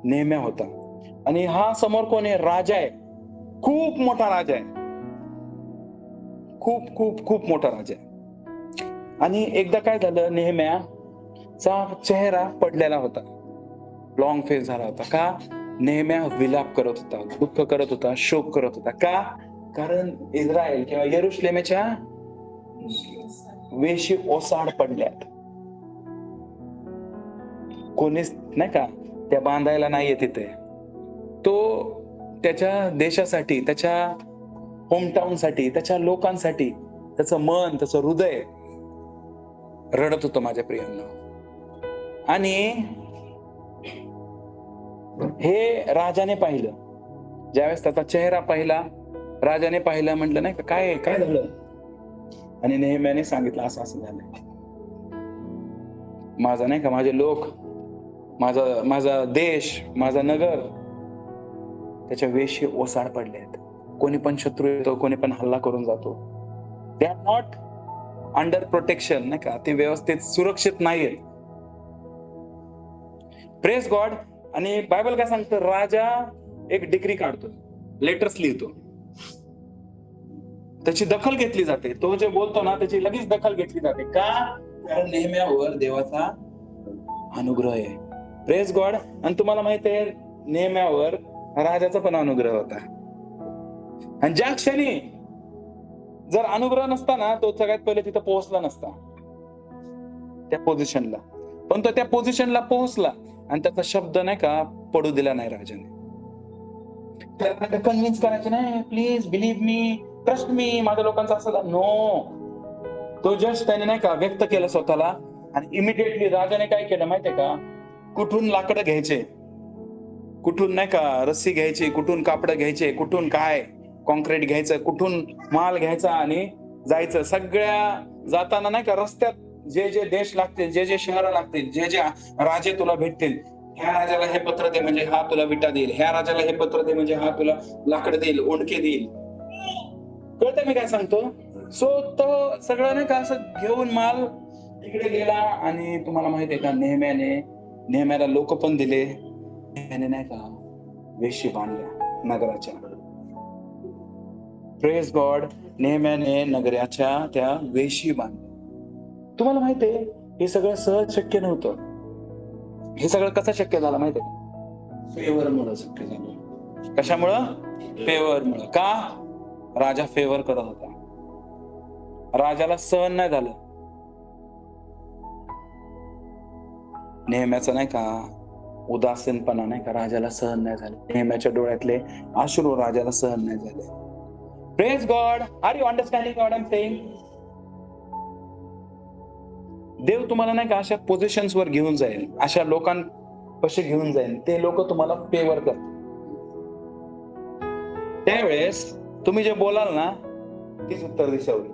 नेहम्या होता. आणि हा समोर कोण आहे, राजा आहे, खूप मोठा राजा आहे, खूप खूप खूप मोठा राजा आहे. आणि एकदा काय झालं, नेहम्याचा चेहरा पडलेला होता, लॉंग फेस झाला होता. का? नेहम्या विलाप करत होता, दुःख करत होता, शोक करत होता. का? कारण इस्रायल किंवा यरुशलेमच्या वेशी ओसाड पडल्यात. कोणीच नाही का त्या बांधायला नाहीये तिथे. तो त्याच्या देशासाठी, त्याच्या होमटाऊन साठी, त्याच्या लोकांसाठी त्याचं मन, त्याचं हृदय रडत होतं माझ्या प्रियांनो. आणि हे राजाने पाहिलं, ज्यावेळेस त्याचा चेहरा पाहिला, राजाने पाहिलं, म्हटलं नाही का काय काय झालं. आणि नेहम्याने सांगितलं असं असं झालंय, माझा नाही का माझे लोक, माझा देश, माझा नगर त्याच्या वेशी ओसाड पडले आहेत. कोणी पण शत्रू येतो, कोणी पण हल्ला करून जातो. They are not under protection, नाही का, ते व्यवस्थित सुरक्षित नाहीयेत. Praise God. आणि बायबल काय सांगतं, राजा एक डिग्री काढतो, लेटर्स लिहितो, त्याची दखल घेतली जाते. तो जे बोलतो ना त्याची लगेच दखल घेतली जाते. का? कारण नेहम्यावर देवाचा अनुग्रह आहे. Praise God. आणि तुम्हाला माहिती आहे नेहम्यावर राजाचा पण अनुग्रह होता. आणि ज्या क्षणी जर अनुग्रह नसता ना, तो सगळ्यात पहिले तिथं पोहोचला नसता त्या पोझिशनला. पण तो त्या पोझिशनला पोहोचला आणि त्याचा शब्द नाही का पडू दिला नाही राजाने. त्याला कन्व्हिन्स करायचं नाही, please believe me, trust me, माझ्या लोकांचा असं नो. तो जस्ट त्याने नाही का व्यक्त केलं स्वतःला. आणि इमिडिएटली राजाने काय केलं माहितीये का, कुठून लाकडं घ्यायचे, कुठून नाही का रस्सी घ्यायची, कुठून कापड घ्यायचे, कुठून काय कॉन्क्रीट घ्यायचं, कुठून माल घ्यायचा आणि जायचं. सगळ्या जाताना नाही का रस्त्यात जे जे देश लागतील, जे जे शहर लागतील, जे जे राजे तुला भेटतील, ह्या राजाला हे पत्र दे म्हणजे हा तुला विटा देईल, ह्या राजाला हे पत्र दे म्हणजे हा तुला लाकडं देईल, ओंडके देईल. कळतंय मी काय सांगतो? सो तो सगळं नाही का असं घेऊन माल तिकडे गेला. आणि तुम्हाला माहिती आहे का, नेहम्याला लोक पण दिले, नेहम्याने नाही का वेशी बांधल्या नगराच्या. Praise God. नेहम्याने नगराच्या त्या वेशी बांधल्या. तुम्हाला माहितीये हे सगळं सहज शक्य नव्हतं. हे सगळं कसं शक्य झालं माहितीये का? फेवरमुळे शक्य झालं. कशामुळं? फेवरमुळे. का? राजा फेवर करत होता, राजाला सहन नाही झालं. नेहम्याचं नाही का उदासीनपणा नाही का राजाला सहन नाही झालं. नेहम्याच्या डोळ्यातले अश्रू राजाला सहन नाही झाले. Praise God. Are you understanding what I am saying? देव तुम्हाला नाही का अशा पोझिशन्स वर घेऊन जाईल, अशा लोकांपाशी घेऊन जाईल, ते लोक तुम्हाला फेवर करतात. त्यावेळेस तुम्ही जे बोलाल ना तीच उत्तर दिशा होईल.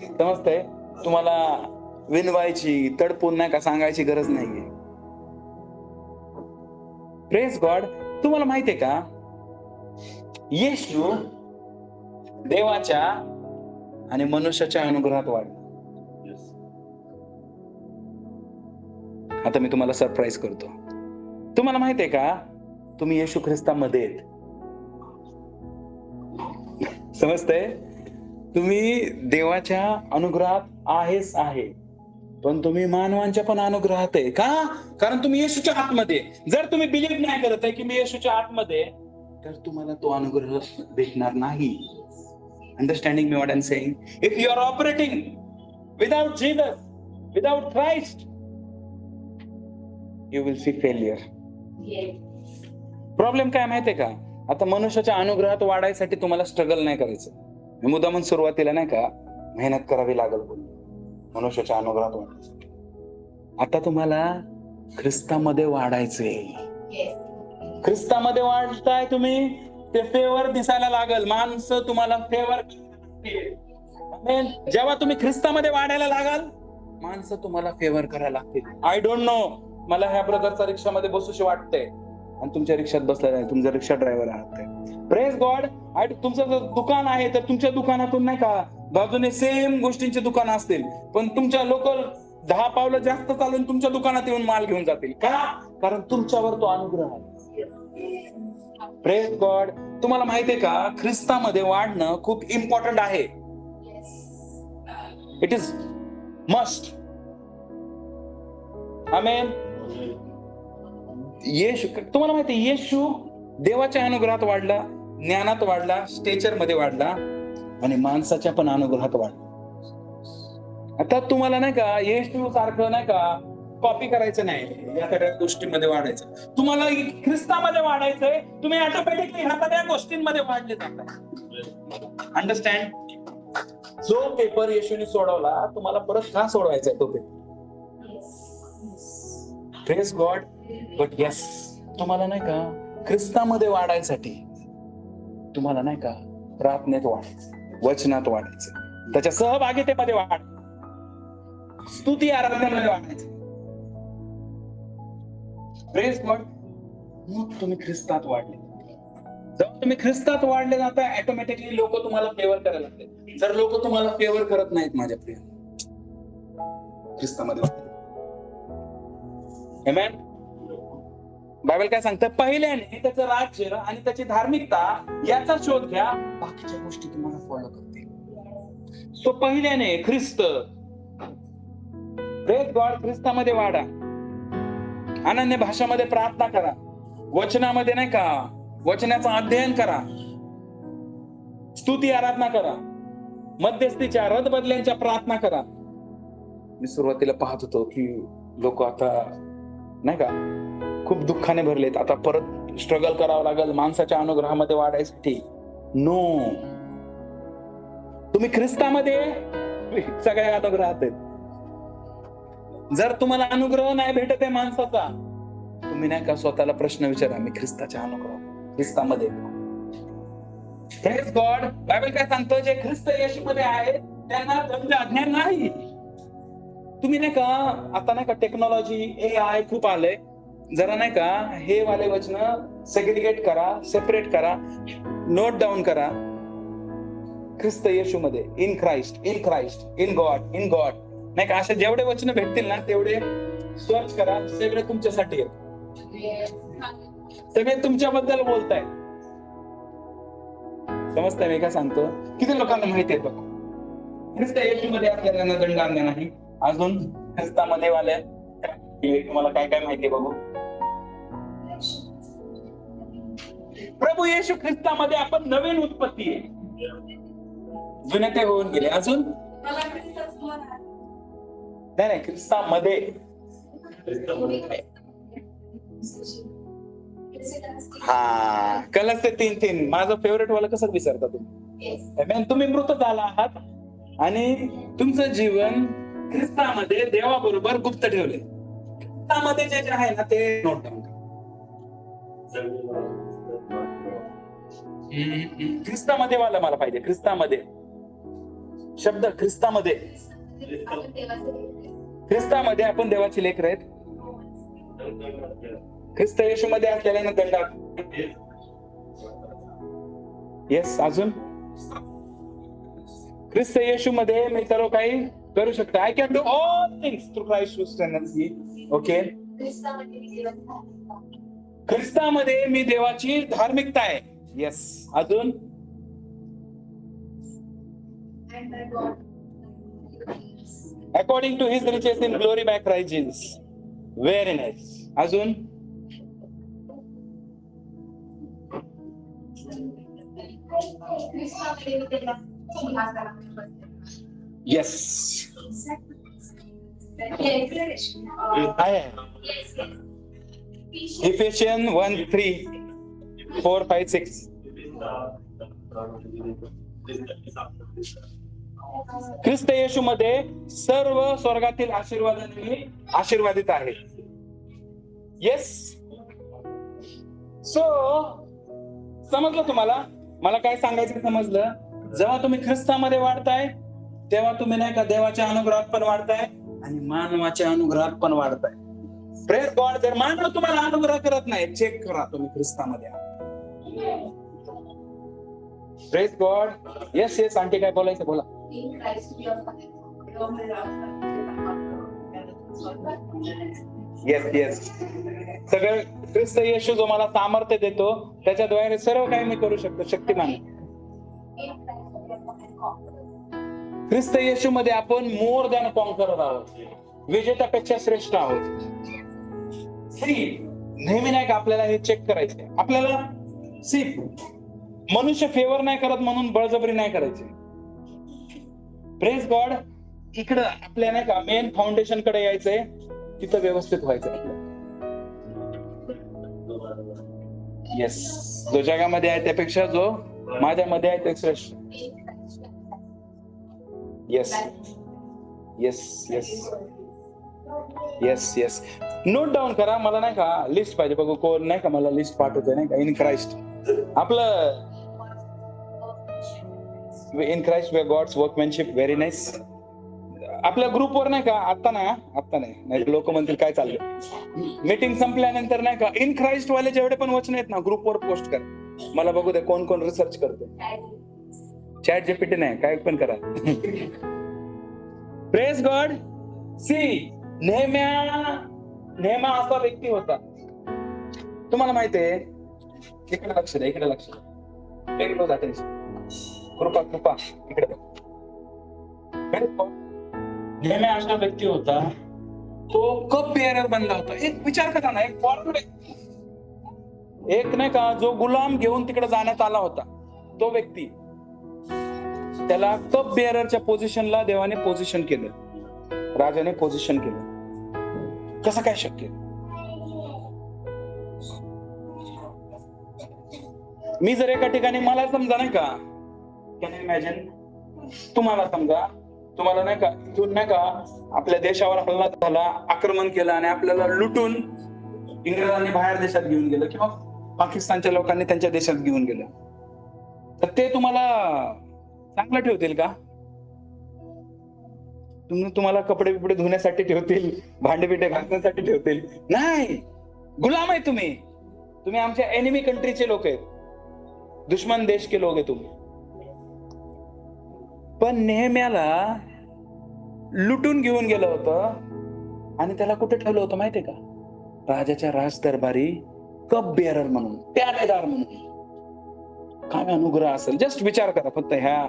समजतंय? तुम्हाला विनवायची, तडपून नाही का सांगायची गरज नाहीये. Praise God. तुम्हाला माहितीये का, येशू देवाच्या आणि मनुष्याच्या अनुग्रहात वाढला. आता मी तुम्हाला सरप्राईज करतो. तुम्हाला माहितीये का, तुम्ही येशू ख्रिस्तामध्ये आहेत. समजतंय? तुम्ही देवाच्या अनुग्रहात आहे, पण तुम्ही मानवांच्या पण अनुग्रहात आहे. का? कारण तुम्ही येशूच्या आतमध्ये. जर तुम्ही बिलीव्ह नाही करत आहे की मी येशूच्या आतमध्ये, तर तुम्हाला तो अनुग्रह भेटणार नाही. Understanding me what I am saying? If you are operating without Jesus, without Christ, you will see failure. Problem काय माहितीये का, आता मनुष्याच्या अनुग्रहात वाढायसाठी तुम्हाला स्ट्रगल नाही करायचं. मी मुद्दामून सुरुवातीला नाही का मेहनत करावी लागल बोललो, मनुष्याच्या अनुग्रहात वाढायसाठी. आता तुम्हाला ख्रिस्तामध्ये वाढायचंय. ख्रिस्तामध्ये वाढताय तुम्ही, ते फेवर दिसायला लागल. माणसं तुम्हाला फेवर. जेव्हा तुम्ही ख्रिस्तामध्ये वाढायला लागाल, माणसं तुम्हाला फेवर करायला लागतील. आय डोंट नो, मला ह्या ब्रदरचा रिक्षामध्ये बसूशी वाटतंय आणि तुमच्या रिक्षात बसला नाही, तुमचा रिक्षा ड्रायव्हर आहात. Praise God. तुमचं जर दुकान आहे तर तुमच्या दुकानातून नाही का बाजूने सेम गोष्टींचे दुकान असतील, पण तुमच्या लोकल 10 पावलं जास्त चालून तुमच्या दुकानात येऊन माल घेऊन जातील. का? कारण तुमच्यावर तो अनुग्रह आहे. Praise God. तुम्हाला माहितीये का, ख्रिस्तामध्ये वाढणं खूप इम्पॉर्टंट आहे. It is must. आमेन. येशू, तुम्हाला माहिती, येशू देवाच्या अनुग्रहात वाढला, ज्ञानात वाढला, स्टेचर मध्ये वाढला आणि माणसाच्या पण अनुग्रहात वाढला. आता तुम्हाला नाही का येशू सारखं नाही का कॉपी करायचं नाही, या सगळ्या गोष्टींमध्ये वाढायचं. तुम्हाला ख्रिस्तामध्ये वाढायचंय, तुम्ही ऑटोमॅटिकली ह्या सगळ्या गोष्टींमध्ये वाढले जातात. अंडरस्टँड? जो पेपर येशूने सोडवला, तुम्हाला परत का सोडवायचा तो paper? Praise God. But yes, तुम्हाला नाही का ख्रिस्तामध्ये वाढायसाठी तुम्हाला नाही का प्रार्थनेत वाढायचं, वचनात वाढायचं, त्याच्या सहभागितेमध्ये वाढायचं, स्तुती आराधनेमध्ये वाढायचं. Praise God. मग तुम्ही ख्रिस्तात वाढले. जेव्हा तुम्ही ख्रिस्तात वाढले जाता, ऑटोमॅटिकली लोक तुम्हाला फेवर करायला लागते. जर लोक तुम्हाला फेवर करत नाहीत माझ्या प्रिय, ख्रिस्तामध्ये वाढले. आमेन. बायबल काय सांगतं? पहिल्याने त्याचं राज्य आणि त्याची धार्मिकता याचा शोध घ्या, बाकीच्या गोष्टी तुम्हाला फॉलो करतील. सो पहिल्याने ख्रिस्त. Praise God. ख्रिस्तामध्ये वाढा, अनन्य भाषामध्ये प्रार्थना करा, वचनामध्ये नाही का वचनाचं अध्ययन करा, स्तुती आराधना करा, मध्यस्थीच्या रदबदल्यांच्या प्रार्थना करा. मी सुरुवातीला पाहत होतो की लोक आता नाही का खूप दुःखाने भरलेत. आता परत स्ट्रगल करावं लागेल माणसाच्या अनुग्रहामध्ये वाढायसाठी. नो, तुम्ही ख्रिस्तामध्ये सगळ्या अनुग्रहात आहेत. जर तुम्हाला अनुग्रह नाही भेटत आहे माणसाचा, तुम्ही नाही का स्वतःला प्रश्न विचारा, मी ख्रिस्ताच्या अनुग्रह, ख्रिस्तामध्ये. Praise God. बायबल काय सांगतो? जे ख्रिस्त येशूमध्ये आहे त्यांना धर्म अज्ञान नाही. तुम्ही नाही का आता नाही का टेक्नॉलॉजी, AI खूप आलंय. जरा नाही का हे वाले वचन सेग्रिगेट करा, सेपरेट करा, नोट डाऊन करा. ख्रिस्त येशूमध्ये, in Christ, in Christ, in God, in God, नाही का असे जेवढे वचन भेटतील ना तेवढे सर्च करा. सगळे तुमच्यासाठी आहेत, सगळे तुमच्याबद्दल बोलताय. समजतंय मी काय सांगतो? किती लोकांना माहिती आहे बघा, ख्रिस्त येशूमध्ये असलेल्यांना दंडांग नाही. अजून ख्रिस्तामध्ये वाले तुम्हाला काय काय माहिती आहे बघू. प्रभू येशू ख्रिस्तामध्ये आपण नवीन उत्पत्ती आहे, जुने ते होऊन गेले. अजून नाही, ख्रिस्तामध्ये. हा, कलस ते 3-3. माझं फेवरेट वाला कसं विसरता तुम्ही? तुम्ही मृत झाला आहात आणि तुमचं जीवन ख्रिस्तामध्ये देवाबरोबर गुप्त ठेवले. ख्रिस्तामध्ये जे आहे ना ते नोट डाऊन. ख्रिस्तामध्ये मला पाहिजे, ख्रिस्तामध्ये. शब्द ख्रिस्तामध्ये आपण देवाची लेकरं आहेत. ख्रिस्त येशूमध्ये असलेल्या दंड. येस. अजून ख्रिस्त येशूमध्ये मी सर्व काही करू शकतो. I can do all things through Christ who strengthens me. Okay. ख्रिस्तामध्ये मी देवाची धार्मिकता आहे. येस. अजून according to his riches in glory by Christ Jesus. Very nice. अजून येस. आहे. इफिशियन 1:3-4-5-6. ख्रिस्त येशूमध्ये सर्व स्वर्गातील आशीर्वादांनी आशीर्वादित आहे. येस. सो समजलं तुम्हाला? मला काय सांगायचं समजलं? जेव्हा तुम्ही ख्रिस्तामध्ये वाढताय तेव्हा तुम्ही नाही का देवाच्या अनुग्रहात पण वाढताय आणि मानवाच्या अनुग्रहात पण वाढताय. Praise God. जर मानव तुम्हाला अनुग्रह करत नाही, चेक करा तुम्ही ख्रिस्तामध्ये आहात. Praise God. Yes yes. Aunty काय बोलायचं बोला. Yes yes. सगळं ख्रिस्त येशू जो मला सामर्थ्य देतो त्याच्याद्वारे सर्व काही मी करू शकतो. शक्तिमान. ख्रिस्त येशू मध्ये आपण मोर दॅन कॉन्करर आहोत. विजेत्यापेक्षा श्रेष्ठ आहोत. नेहमी नाही का आपल्याला हे चेक करायचंय. आपल्याला मनुष्य फेवर नाही करत म्हणून बळजबरी नाही करायचे. Praise God. इकडं आपल्या नाही का मेन फाउंडेशन कडे यायचंय. तिथं व्यवस्थित व्हायचंय. येस. जो जगामध्ये आहे त्यापेक्षा जो माझ्यामध्ये आहे ते श्रेष्ठ. Yes yes yes yes yes. Note down करा. मला नाही का लिस्ट पाहिजे. बघू कोण नाही का मला लिस्ट पाठवतोय नाही का. In Christ. आपलं in Christ we are God's workmanship. Very nice. आपल्या ग्रुपवर नाही का आता नाही लोक म्हणतील काय चाललंय. मीटिंग संपल्यानंतर नाही का इन क्राइस्ट वाले जेवढे पण वचन आहेत ना ग्रुपवर पोस्ट करा. मला बघू दे कोण कोण रिसर्च करते. चॅट जीपीटी नाही काय पण करा. Praise God. नेहम्या असा व्यक्ती होता. तुम्हाला माहितीये. इकडे लक्ष द्या. इकडे लक्ष द्या. कृपा इकडे. नेहम्या असा व्यक्ती होता. तो कप बेअरर बनला होता. एक विचार करा ना. एक नाही का जो गुलाम घेऊन तिकडे जाण्यात आला होता तो व्यक्ती, त्याला कप बेअररच्या पोझिशनला देवाने पोझिशन केलं. राजाने पोझिशन केलं. कसं काय शक्य? मी जर एका ठिकाणी मला समजा नाही का कॅन इमॅजिन तुम्हाला समजा तुम्हाला नाही का इथून नाही का आपल्या देशावर हल्ला झाला, आक्रमण केलं आणि आपल्याला लुटून इंग्रजांनी बाहेर देशात घेऊन गेलं किंवा पाकिस्तानच्या लोकांनी त्यांच्या देशात घेऊन गेलं, तर ते तुम्हाला चांगलं ठेवतील का? तुम्हाला कपडे बिपडे धुण्यासाठी ठेवतील, भांडे बिंडे घासण्यासाठी ठेवतील? नाही. गुलाम आहे तुम्ही आमच्या एनिमी कंट्रीचे लोक आहेत, दुश्मन देश के लोक आहे तुम्ही. पण नेहम्याला लुटून घेऊन गेलं होतं आणि त्याला कुठे ठेवलं होतं माहितीये का? राजाच्या राजदरबारी कप बेअरर म्हणून, प्यारेदार म्हणून. काय अनुग्रह असेल? जस्ट विचार करा, फक्त ह्या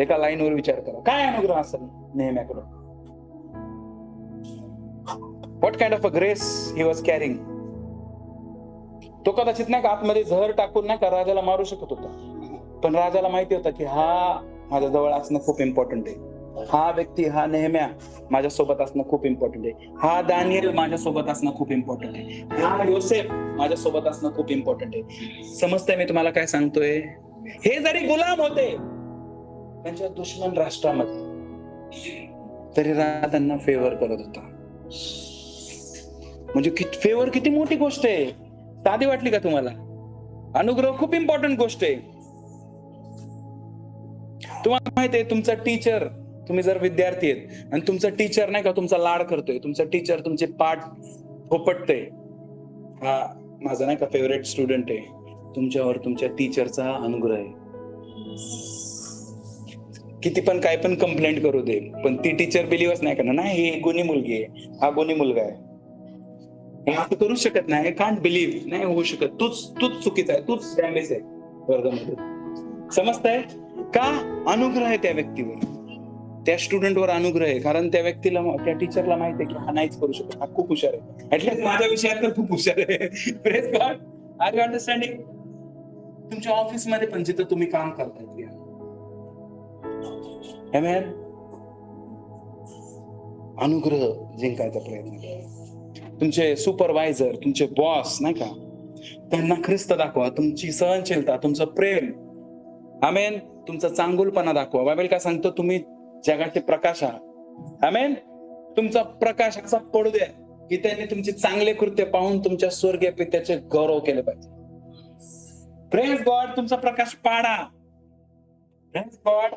एका लाईनवर विचार करा. काय अनुग्रह असेल नेहम्याकडे? What kind of a grace he was carrying. तो कदाचित नाही का आतमध्ये जहर टाकून नाही का राजाला मारू शकत होता, पण राजाला माहिती होता की हा माझ्या जवळ असणं खूप इम्पॉर्टंट आहे. हा व्यक्ती, हा नेहम्या माझ्यासोबत असणं खूप इम्पॉर्टंट आहे. हा दानिएल माझ्यासोबत असणं खूप इम्पॉर्टंट आहे. हा योसेफ माझ्यासोबत असणं खूप इम्पॉर्टंट आहे. समजतंय मी तुम्हाला काय सांगतोय? हे जरी गुलाम होते त्यांच्या दुश्मन राष्ट्रामध्ये, तरी राजा त्यांना फेवर करत होता. म्हणजे फेवर किती मोठी गोष्ट आहे. साधी वाटली का तुम्हाला? अनुग्रह खूप इम्पॉर्टंट गोष्ट आहे. तुम्हाला माहिती आहे तुमचा टीचर तुम्ही जर विद्यार्थी आहेत आणि तुमचा टीचर नाही का तुमचा लाड करतोय, तुमचा टीचर तुमचे पाठ थोपटतोय, हा माझा नाही का फेवरेट स्टुडंट आहे, तुमच्यावर तुमच्या टीचरचा अनुग्रह आहे. किती पण काय पण कंप्लेंट करू दे, पण ती टीचर बिलीव्हच नाही करणार, नाही ही गुणी मुलगी आहे, हा गुणी मुलगा आहे, हे असं करू शकत नाही, कांट बिलीव्ह, नाही होऊ शकत, तूच चुकीचा आहे, तूच डॅमेज आहे वर्गामध्ये. समजताय का? अनुग्रह आहे त्या व्यक्तीवर, त्या स्टुडंटवर अनुग्रह आहे, कारण त्या व्यक्तीला, त्या टीचरला माहिती आहे की हा नाहीच करू शकत, हा खूप हुशार आहे, ऍटलीस्ट माझ्या विषयात तर खूप हुशार आहे. Praise God. Are you understanding? तुमच्या ऑफिस मध्ये पण जिथं तुम्ही काम करताय, आमेन, अनुग्रह जिंकायचा प्रयत्न करा. तुमचे सुपरवायझर, तुमचे बॉस नाही का, त्यांना ख्रिस्त दाखवा, तुमची सहनशीलता, तुमचं प्रेम, आमेन, तुमचा चांगुलपणा दाखवा. बायबल काय सांगतो? तुम्ही जगाचे प्रकाश आहात. आमेन. तुमचा प्रकाश असा पडू द्या की त्यांनी तुमचे चांगले कृत्य पाहून तुमच्या स्वर्गीय पित्याचे गौरव केले पाहिजे. Praise God. तुमचा प्रकाश पाडा. Praise God.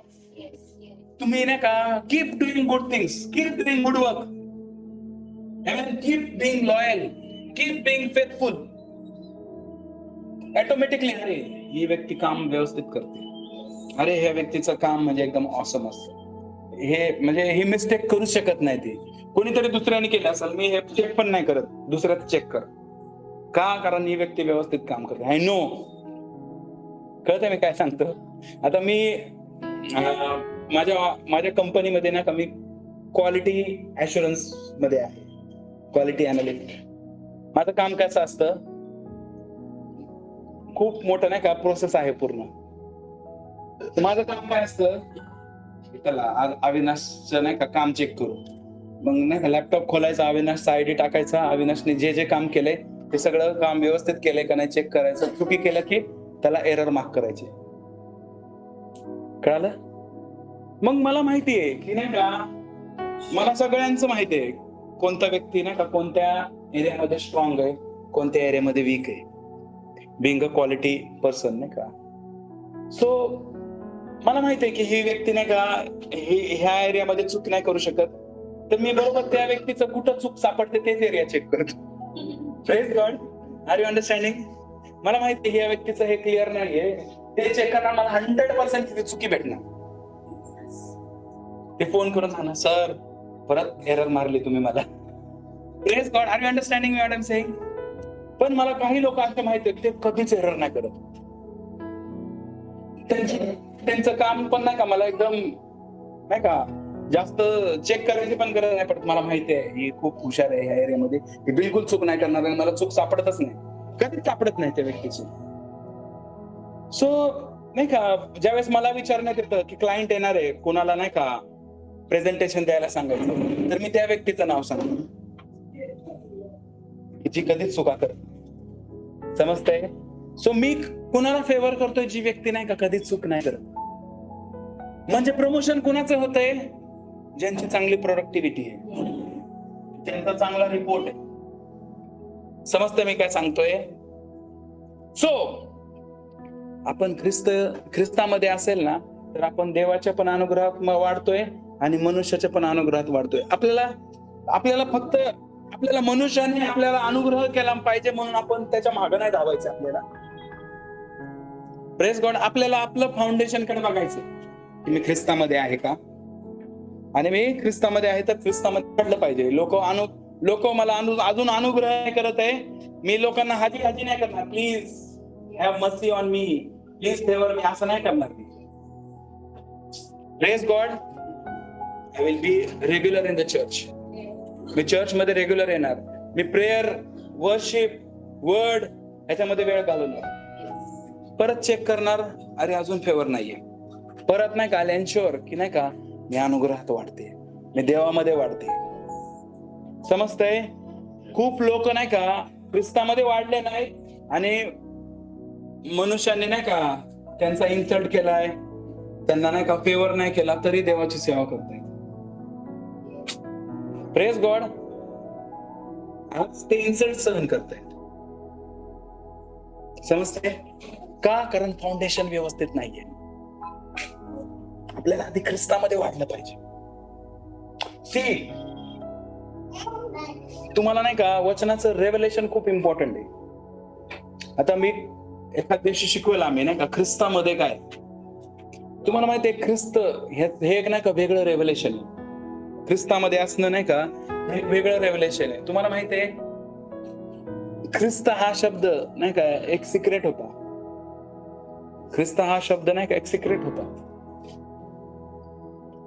तुम्ही नाही का, keep doing good things, keep doing good work, amen, keep being loyal, keep being faithful. Automatically अरे ही व्यक्ती काम व्यवस्थित करते, अरे ह्या व्यक्तीचं काम म्हणजे एकदम ऑसम असतं, हे म्हणजे ही मिस्टेक करू शकत नाही, ती कोणीतरी दुसऱ्याने केलं असेल, मी हे चेक पण नाही करत, दुसऱ्याच चेक कर का, कारण ही व्यक्ती व्यवस्थित काम करते. I know. कळतंय मी काय सांगतो? आता मी माझ्या कंपनीमध्ये ना का मी क्वालिटी ऍश्युरन्स मध्ये आहे, क्वालिटी अनालिस्ट. माझं काम कसं असतं, खूप मोठं नाही का प्रोसेस आहे पूर्ण. माझं काम काय असतं, चला आज अविनाशचं नाही का काम चेक करू, मग नाही का लॅपटॉप खोलायचा, अविनाशचा आयडी टाकायचा, अविनाशने जे जे काम केलंय ते सगळं काम व्यवस्थित केलंय का नाही चेक करायचं, चुकी केलं की त्याला एरर मार्क करायचे. कळालं? मग मला माहितीये की नाही का, मला सगळ्यांचं माहितीये कोणता व्यक्ती नाही का कोणत्या एरियामध्ये स्ट्रॉंग आहे, कोणत्या एरियामध्ये वीक आहे, बिंग अ क्वालिटी पर्सन नाही का. सो मला माहिती आहे की ही व्यक्ती नाही का ह्या एरियामध्ये चूक नाही करू शकत, तर मी बरोबर त्या व्यक्तीचं कुठं चूक सापडते तेच एरिया चेक करतो. Praise God. Are you understanding? मला माहिती आहे ह्या व्यक्तीचं हे क्लिअर नाहीये, ते चेक करणार, मला 100% चुकी भेटणार. ते फोन करून सांगणार, सर परत एरर मारली तुम्ही मला. Praise God. Are you understanding what I am saying? पण मला काही लोक असे माहिती आहेत ते कधीच एरर नाही करत. त्यांचं काम पण नाही का मला एकदम नाही का जास्त चेक करायची पण गरज नाही पडत. मला माहिती आहे ही खूप हुशार आहे ह्या एरियामध्ये, ही बिलकुल चूक नाही करणार आणि मला चूक सापडतच नाही, कधीच सापडत नाही त्या व्यक्तीची. सो नाही का ज्यावेळेस मला विचारण्यात येतं की क्लायंट येणार आहे, कोणाला नाही का प्रेझेंटेशन द्यायला सांगायचं, तर मी त्या व्यक्तीचं नाव सांगतो जी कधीच चुका करत. समजतंय? सो मी कुणाला फेवर करतोय, जी व्यक्ती नाही का कधीच चूक नाही करत. म्हणजे प्रमोशन कुणाचं होतंय, ज्यांची चांगली प्रोडक्टिव्हिटी आहे, त्यांचा चांगला रिपोर्ट आहे. समजतंय मी काय सांगतोय? सो आपण ख्रिस्तामध्ये असेल ना, तर आपण देवाच्या पण अनुग्रहात वाढतोय आणि मनुष्याच्या पण अनुग्रहात वाढतोय. आपल्याला फक्त आपल्याला मनुष्याने आपल्याला अनुग्रह केला पाहिजे म्हणून आपण त्याच्या मागे नाही धावायचं. आपल्याला प्रेज गॉड. आपल्याला आपलं फाउंडेशन कडे बघायचं की मी ख्रिस्तामध्ये आहे का, आणि मी ख्रिस्तामध्ये आहे तर ख्रिस्तामध्ये पडलं पाहिजे. लोक मला अजून अनुग्रह नाही करत आहे, मी लोकांना हाजी नाही करणार, please have mercy on me, please favour me, असं नाही करणार मी. Praise God. I will be regular in the church. मी चर्च मध्ये रेग्युलर येणार, मी प्रेयर, वर्शिप, वर्ड याच्यामध्ये वेळ घालवणार, परत चेक करणार, अरे अजून फेवर नाहीये, परत नाही का एन्श्योर की नाही का मी अनुग्रहात वाढते, मी देवामध्ये वाढते. समजतंय? खूप लोक नाही का ख्रिस्तामध्ये वाढले नाही आणि मनुष्याने नाही का त्यांचा इन्सल्ट केलाय, त्यांना नाही का फेवर नाही केला, तरी देवाची सेवा करतायत. Praise God. आज ते इन्सल्ट सहन करतायत. समजते का? कारण फाउंडेशन व्यवस्थित नाहीये. आपल्याला आधी ख्रिस्तामध्ये वाढलं पाहिजे. सी, तुम्हाला नाही का वचनाचं रेव्हलेशन खूप इम्पॉर्टंट आहे. आता मी एखाद दिवशी शिकवेल आम्ही नाही का ख्रिस्तामध्ये काय. तुम्हाला माहिती आहे ख्रिस्त हे एक नाही का वेगळं रेव्हलेशन आहे. ख्रिस्तामध्ये असणं नाही का एक वेगळं रेव्हलेशन आहे. तुम्हाला माहिती आहे ख्रिस्त हा शब्द नाही का एक सिक्रेट होता. ख्रिस्त हा शब्द नाही का एक सिक्रेट होता.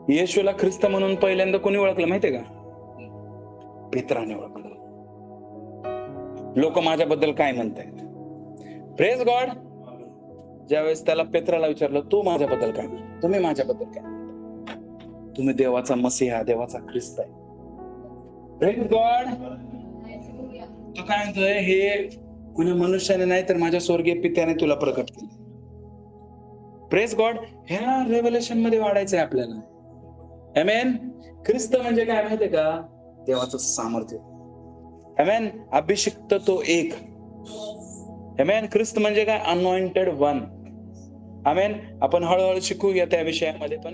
येशूला ख्रिस्त म्हणून पहिल्यांदा कोणी ओळखलं माहितीये का? पेत्राने ओळखलं. लोक माझ्याबद्दल काय म्हणतायत? Praise God. ज्यावेळेस त्याला पेत्राला विचारलं तू माझ्याबद्दल काय म्हणतो, तुम्ही माझ्याबद्दल काय म्हणता, तुम्ही देवाचा मसीहा, देवाचा ख्रिस्त आहे. Praise God. तो काय म्हणतोय, हे कुणी मनुष्याने नाही तर माझ्या स्वर्गीय पित्याने तुला प्रकट केले. Praise God. ह्या रेव्हलेशन मध्ये वाढायचंय आपल्याला. आमेन. ख्रिस्त म्हणजे काय माहितीये का? देवाचं सामर्थ्य. आमेन. अभिषिक्त तो एक. आमेन. ख्रिस्त म्हणजे काय? Anointed one. आमेन. आपण हळूहळू शिकूया त्या विषयामध्ये पण.